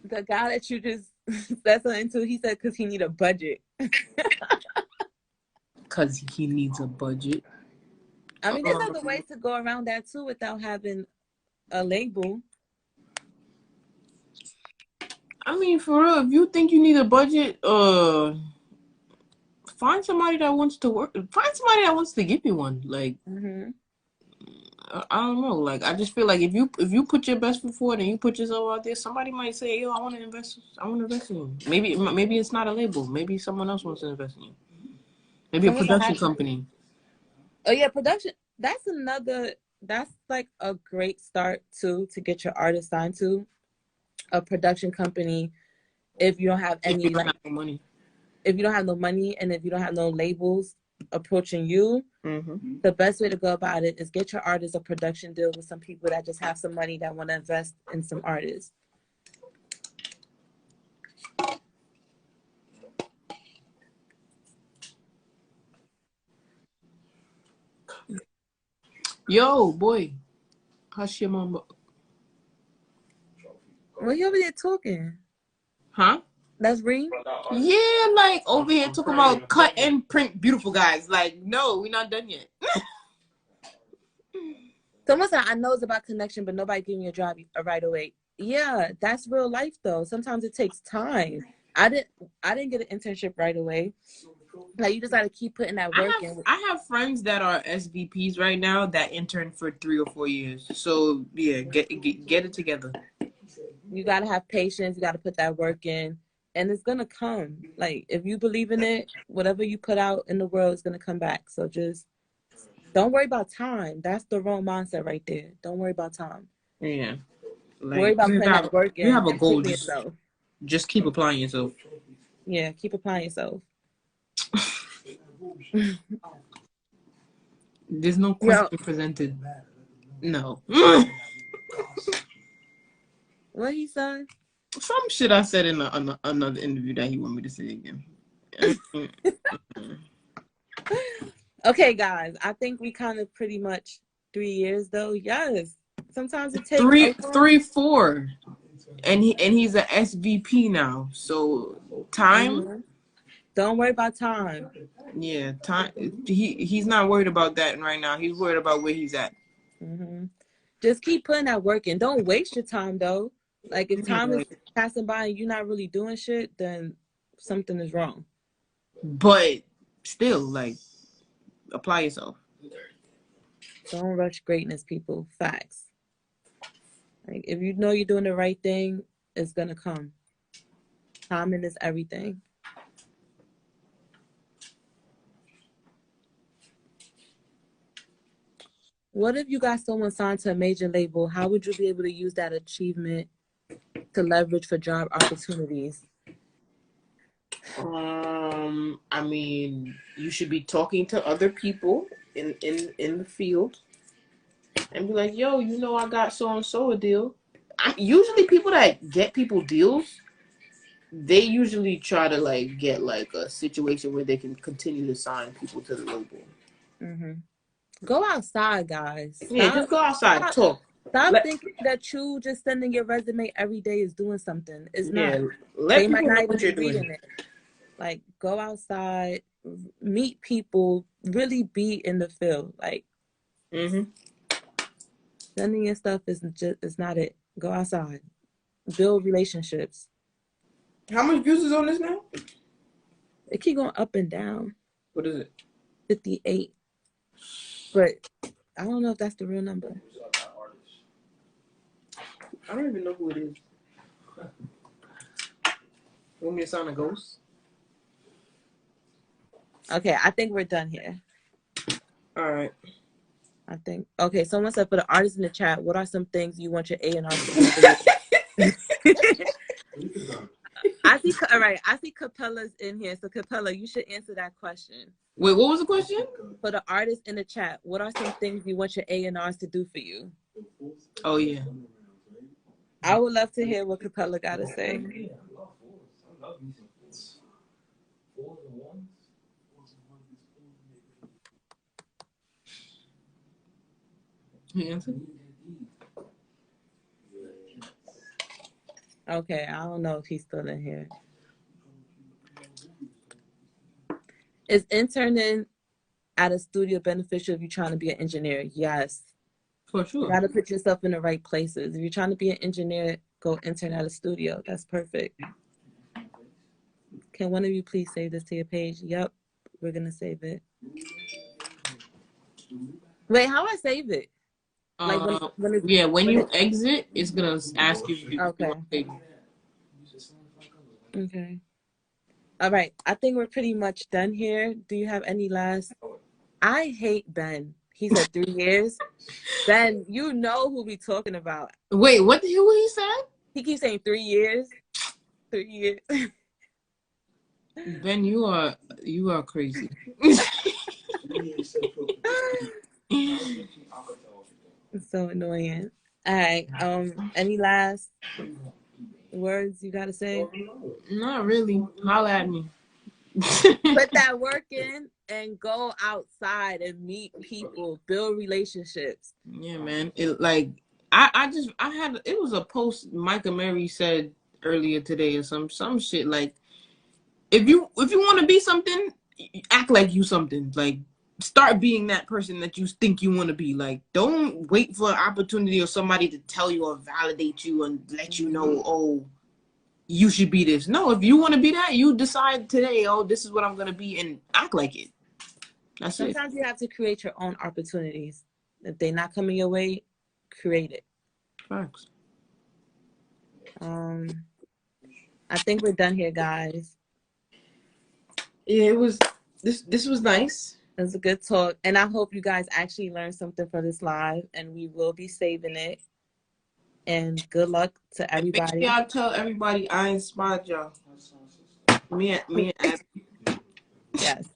The guy that you just said something to, he said because he need a budget. Because he needs a budget. I mean, there's other ways to go around that too without having a label. I mean, for real, if you think you need a budget, find somebody that wants to work. Find somebody that wants to give you one. Like, I don't know. Like, I just feel like if you put your best foot forward and you put yourself out there, somebody might say, "Yo, I want to invest in you." Maybe it's not a label. Maybe someone else wants to invest in you. Maybe a production company. Oh yeah, production. That's like a great start too, to get your artist signed to a production company. If you don't have any money. If you don't have no money and if you don't have no labels approaching you, the best way to go about it is get your artist a production deal with some people that just have some money that want to invest in some artists. Yo, boy, hush your mama. What you over there talking? Huh? That's Reem? Yeah, like over here talking about cut and print beautiful guys. Like, no, we're not done yet. Someone said, I know it's about connection, but nobody giving you a job right away. Yeah, that's real life though. Sometimes it takes time. I didn't get an internship right away. Like you just gotta keep putting that work in. I have friends that are SVPs right now that intern for 3 or 4 years. So yeah, get it together. You gotta have patience, you gotta put that work in, and it's gonna come. Like if you believe in it, whatever you put out in the world is gonna come back. So just don't worry about time. That's the wrong mindset right there. Don't worry about time. Yeah. Worry Like about putting that work you in have a and goal, picking yourself. just keep applying yourself. Yeah, keep applying yourself. There's no Yo, question presented. No. what he said? Some shit I said in another interview that he want me to say again. Okay, guys, I think we kind of pretty much 3 years though. Yes, sometimes it takes a long... 4, and he's a SVP now. So time. Mm-hmm. Don't worry about time. Yeah, time. He's not worried about that right now. He's worried about where he's at. Mm-hmm. Just keep putting that work in. Don't waste your time though. Like if time is passing by and you're not really doing shit, then something is wrong. But still, like, apply yourself. Don't rush greatness, people. Facts. Like if you know you're doing the right thing, it's gonna come. Timing is everything. What if you got someone signed to a major label? How would you be able to use that achievement to leverage for job opportunities? I mean, you should be talking to other people in the field and be like, yo, I got so and so a deal. Usually people that get people deals, they usually try to like get like a situation where they can continue to sign people to the label. Mm-hmm. Go outside, guys. Yeah, just go outside, talk. Stop thinking that you just sending your resume every day is doing something. It's not. Let They might people know not even what you're be reading doing. it. Like, go outside, meet people, really be in the field. Like, sending your stuff is not it. Go outside, build relationships. How much views is on this now? It keep going up and down. What is it? 58. But I don't know if that's the real number. I don't even know who it is. You want me to sound a ghost? Okay, I think we're done here. All right. I think. Okay, someone said for the artists in the chat, what are some things you want your A&R to do for you? All right, I see Capella's in here. So Capella, you should answer that question. Wait, what was the question? For the artists in the chat, what are some things you want your A&Rs to do for you? Oh, yeah. I would love to hear what Capella got to say. You answer? Okay, I don't know if he's still in here. Is interning at a studio beneficial if you're trying to be an engineer? Yes. For sure. You got to put yourself in the right places. If you're trying to be an engineer, go intern at a studio. That's perfect. Can one of you please save this to your page? Yep, we're going to save it. Wait, how do I save it? Like when you exit, it's going to ask you if you want to save it. Okay. All right. I think we're pretty much done here. Do you have any last? I hate Ben. He said 3 years. Ben, you know who we talking about. Wait, what the hell was he saying? He keeps saying 3 years. 3 years. Ben, you are crazy. It's so annoying. All right. Any last words you gotta say? Not really. Holla at me. Put that work in and go outside and meet people, build relationships. Yeah, man. It like it was a post Micah Mary said earlier today or some shit like if you want to be something, act like you something. Like start being that person that you think you want to be. Like, don't wait for an opportunity or somebody to tell you or validate you and let you know, oh, you should be this. No, if you want to be that, you decide today, oh, this is what I'm going to be, and act like it. That's Sometimes you have to create your own opportunities. If they're not coming your way, create it. Facts. I think we're done here, guys. Yeah, it was. This was nice. It was a good talk, and I hope you guys actually learned something from this live, and we will be saving it. And good luck to everybody. Make sure y'all tell everybody I inspired y'all. Me and Abby. Yes.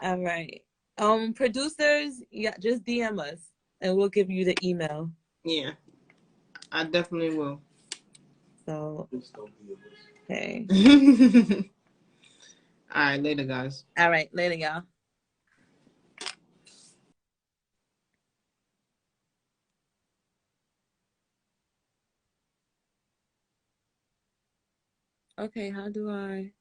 All right. Producers, yeah, just DM us and we'll give you the email. Yeah, I definitely will. So, okay. All right, later, guys. All right, later, y'all. Okay, how do I?